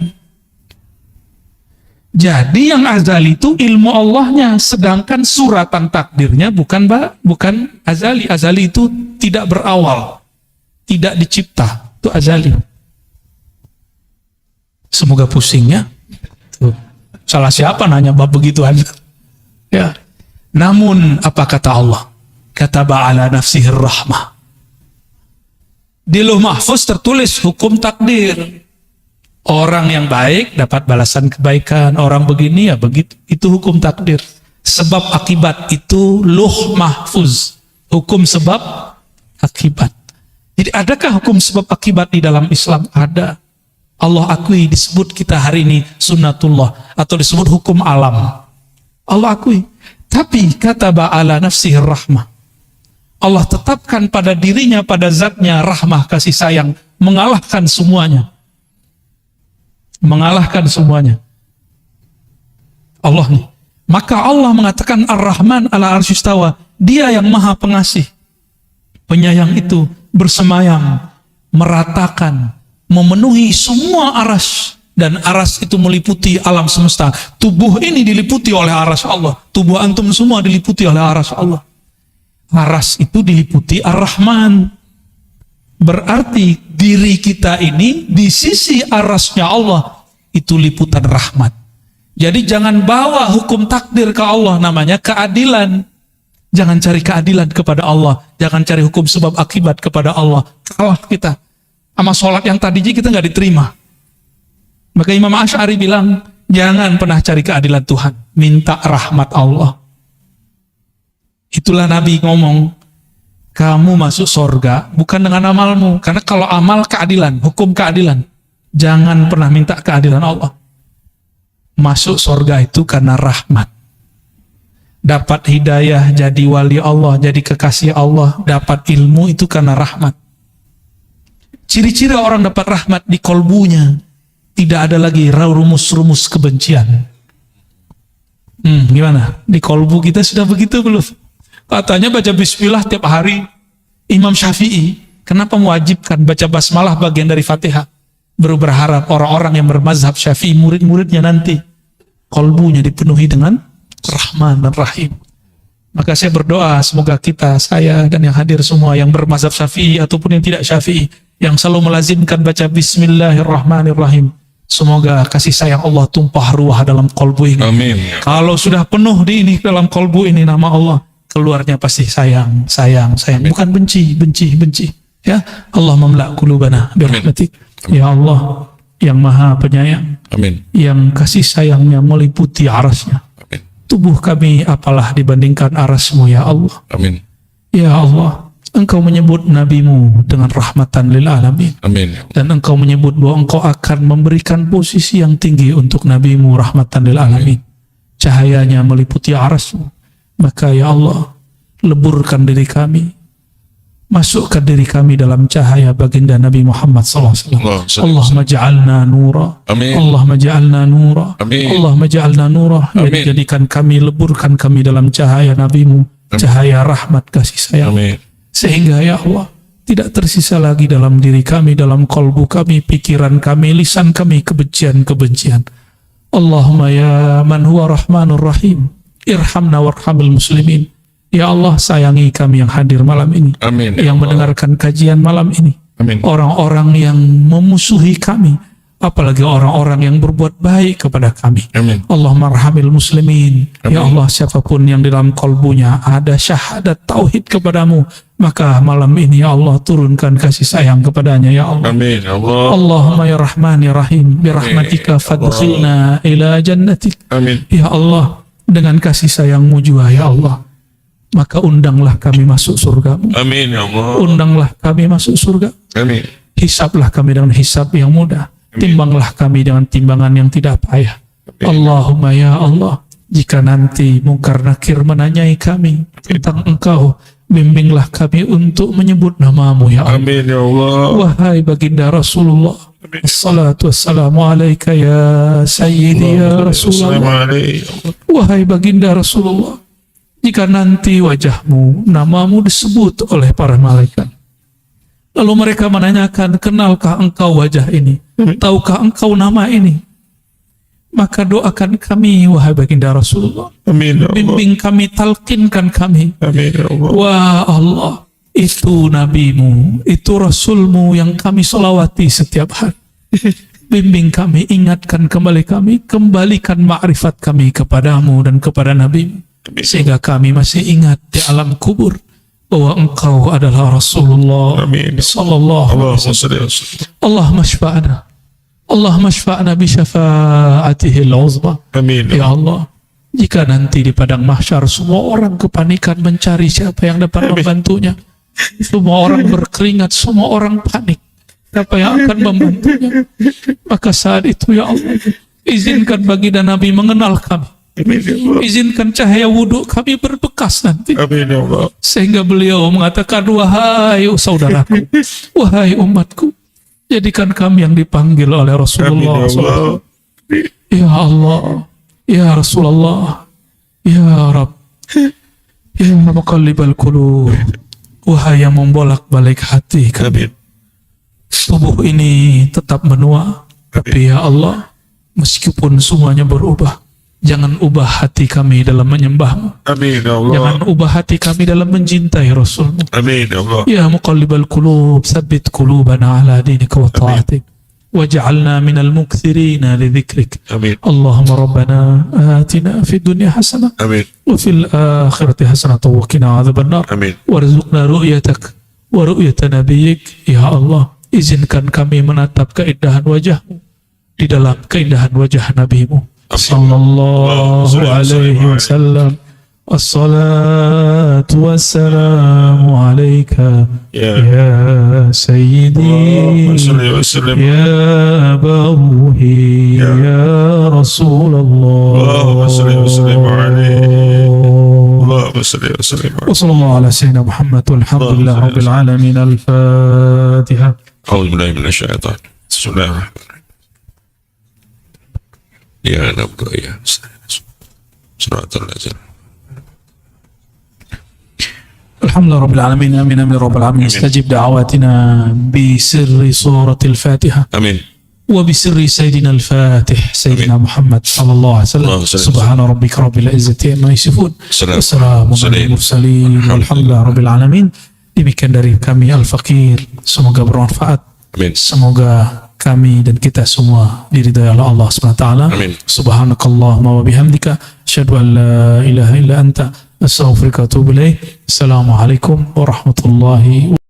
Jadi yang azali itu ilmu Allahnya, sedangkan suratan takdirnya bukan azali. Azali itu tidak berawal, tidak dicipta, itu azali. Semoga pusingnya. Tuh. Salah siapa nanya bab begituan? Ya. Namun apa kata Allah? kataba ala nafsihi rahmah. Di Lauh Mahfuz tertulis hukum takdir. Orang yang baik dapat balasan kebaikan, orang begini ya begitu. Itu hukum takdir. Sebab akibat itu Lauh Mahfuz. Hukum sebab akibat. Jadi adakah hukum sebab akibat di dalam Islam? Ada. Allah akui, disebut kita hari ini sunnatullah atau disebut hukum alam. Allah akui. Tapi kataba ala nafsihi rahmah. Allah tetapkan pada dirinya, pada zatnya rahmah, kasih sayang, mengalahkan semuanya. Mengalahkan semuanya. Allah nih. Maka Allah mengatakan Ar-Rahman ala arsy istawa. Dia yang maha pengasih. Penyayang itu bersemayam, meratakan, memenuhi semua aras. Dan aras itu meliputi alam semesta. Tubuh ini diliputi oleh aras Allah. Tubuh antum semua diliputi oleh aras Allah. Aras itu diliputi Ar-Rahman. Berarti diri kita ini di sisi arasnya Allah itu liputan rahmat. Jadi jangan bawa hukum takdir ke Allah, namanya keadilan. Jangan cari keadilan kepada Allah. Jangan cari hukum sebab akibat kepada Allah. Kalah kita. Sama sholat yang tadinya kita nggak diterima. Maka Imam Asy'ari bilang, jangan pernah cari keadilan Tuhan. Minta rahmat Allah. Itulah Nabi ngomong, kamu masuk surga bukan dengan amalmu. Karena kalau amal keadilan, hukum keadilan. Jangan pernah minta keadilan Allah. Masuk surga itu karena rahmat. Dapat hidayah, jadi wali Allah, jadi kekasih Allah. Dapat ilmu itu karena rahmat. Ciri-ciri orang dapat rahmat di kolbunya. Tidak ada lagi rumus-rumus kebencian. Gimana? Di kolbu kita sudah begitu belum? Katanya baca bismillah tiap hari. Imam Syafi'i, kenapa mewajibkan baca basmalah bagian dari Fatihah? Baru berharap orang-orang yang bermazhab Syafi'i, murid-muridnya nanti, kolbunya dipenuhi dengan Rahman dan Rahim. Maka saya berdoa, semoga kita, saya dan yang hadir semua yang bermazhab Syafi'i ataupun yang tidak Syafi'i, yang selalu melazimkan baca Bismillahirrahmanirrahim, semoga kasih sayang Allah tumpah ruah dalam kolbu ini. Amin. Kalau sudah penuh di ini, dalam kolbu ini nama Allah, keluarnya pasti sayang, sayang, sayang. Bukan benci, benci, benci. Ya, Allah memla' qulubana birahmatik. Ya Allah yang maha penyayang, Amin. yang kasih sayangnya meliputi arasnya. Amin. Tubuh kami apalah dibandingkan arasmu ya Allah. Amin. Ya Allah, Engkau menyebut nabimu dengan rahmatan lil alamin. Amin. Dan Engkau menyebut bahwa Engkau akan memberikan posisi yang tinggi untuk nabimu rahmatan lil alamin. Cahayanya meliputi arasmu. Maka ya Allah, leburkan diri kami, masukkan diri kami dalam cahaya baginda Nabi Muhammad SAW. Allahumma ja'alna nura. Amin. Allahumma ja'alna nura. Amin. Allahumma ja'alna nura. Amin. Jadikan kami, leburkan kami dalam cahaya Nabimu, cahaya rahmat kasih sayang. Amin. Sehingga ya Allah, tidak tersisa lagi dalam diri kami, dalam kolbu kami, pikiran kami, lisan kami, kebencian-kebencian. Allahumma ya man huwa rahmanur rahim, irhamna warhamil muslimin. Ya Allah, sayangi kami yang hadir malam ini, Amin. yang mendengarkan kajian malam ini. Amin. Orang-orang yang memusuhi kami, apalagi orang-orang yang berbuat baik kepada kami. Amin. Allahumma arhamil muslimin. Amin. Ya Allah, siapapun yang di dalam kolbunya ada syahadat tauhid kepadamu, maka malam ini ya Allah turunkan kasih sayang kepadanya ya Allah. Amin. Allah. Allahumma ya Rahman ya Rahim, birahmatika fadkhilna ila jannatik. Amin. Ya Allah, dengan kasih sayangmu juga ya Allah, maka undanglah kami masuk surgamu. Amin ya Allah. Undanglah kami masuk surga. Amin. Hisablah kami dengan hisab yang mudah. Timbanglah kami dengan timbangan yang tidak payah. Allahumma ya Allah, jika nanti Munkar Nakir menanyai kami tentang Engkau, bimbinglah kami untuk menyebut namamu ya Allah. Amin ya Allah. Wahai baginda Rasulullah, assalatu wassalamu alaika ya sayyidi ya Rasulullah. Wahai baginda Rasulullah, jika nanti wajahmu, namamu disebut oleh para malaikat, lalu mereka menanyakan, kenalkah engkau wajah ini? Tahukah engkau nama ini? Maka doakan kami, wahai baginda Rasulullah. Amin ya Allah. Bimbing kami, talqinkan kami. Amin ya Allah. Wah Allah, itu nabimu, itu rasulmu yang kami solawati setiap hari. Bimbing kami, ingatkan kembali kami, kembalikan ma'rifat kami kepadamu dan kepada nabimu, sehingga kami masih ingat di alam kubur, bahwa Engkau adalah Rasulullah Amin. sallallahu alaihi Allahumma wasallam. salli wa sallim. Allahumma syfa'na, Allahumma syfa'na bi syafa'atihil uzma. Amin. Ya Allah, jika nanti di padang mahsyar semua orang kepanikan mencari siapa yang dapat membantunya, semua orang berkeringat, semua orang panik, siapa yang akan membantunya, maka saat itu ya Allah, izinkan baginda Nabi mengenal kami. Amin ya Allah. Izinkan cahaya wudhu kami berbekas nanti, Amin ya Allah. sehingga beliau mengatakan, wahai saudaraku, wahai umatku, jadikan kami yang dipanggil oleh Amin Rasulullah ya Allah. SAW. Ya Allah, ya Rasulullah, ya Rabb, ya muqallibal qulub, wahai yang membolak-balik hati kami. Amin. Tubuh ini tetap menua, tapi ya Allah, meskipun semuanya berubah, jangan ubah hati kami dalam menyembahmu. Amin ya Allah. Jangan ubah hati kami dalam mencintai Rasulmu. Amin ya Allah. Ya muqallibal qulub, tsabbit qulubana ala dinika wa ta'atik, waj'alna minal mukthirina li dzikrik. Amin. Allahumma rabbana atina fid dunya hasanah Amin. wa fil akhirati hasanah wa qina adzabannar. Amin. Warzuqna ru'yatak wa ru'yata nabiyyik. Ya Allah, izinkan kami menatap keindahan wajahmu di dalam keindahan wajah nabimu sallallahu alaihi wasallam. Wassalatu wassalamu alaika ya sayyidi Allahumma salli wa sallim. ya baruhi ya Rasulullah. Allahumma salli wa sallim alaihi. Allahumma salli wa sallim alaihi. وصلى الله على سيدنا محمد والحمد لله رب العالمين. الفاتحة. أعوذ بالله من الشيطان. بسم الله الرحمن الرحيم. يا رب يا صراط الذين الحمد لله رب العالمين. آمين آمين رب العالمين. استجب دعواتنا بسر سورة الفاتحة آمين. وبسر سيدنا الفاتح سيدنا محمد صلى الله عليه وسلم. اللهم صل سبحان ربك رب العزة عما يصفون سلام. وسلام على المرسلين والحمد لله رب العالمين. Demikian dari kami Al-Fakir, semoga bermanfaat, آمين. semoga kami dan kita semua diridhai oleh Allah SWT. Amin. Subhanakallahumma wa bihamdika asyhadu an la ilaha illa anta astaghfiruka wa atubu ilaik. Assalamualaikum warahmatullahi wabarakatuh.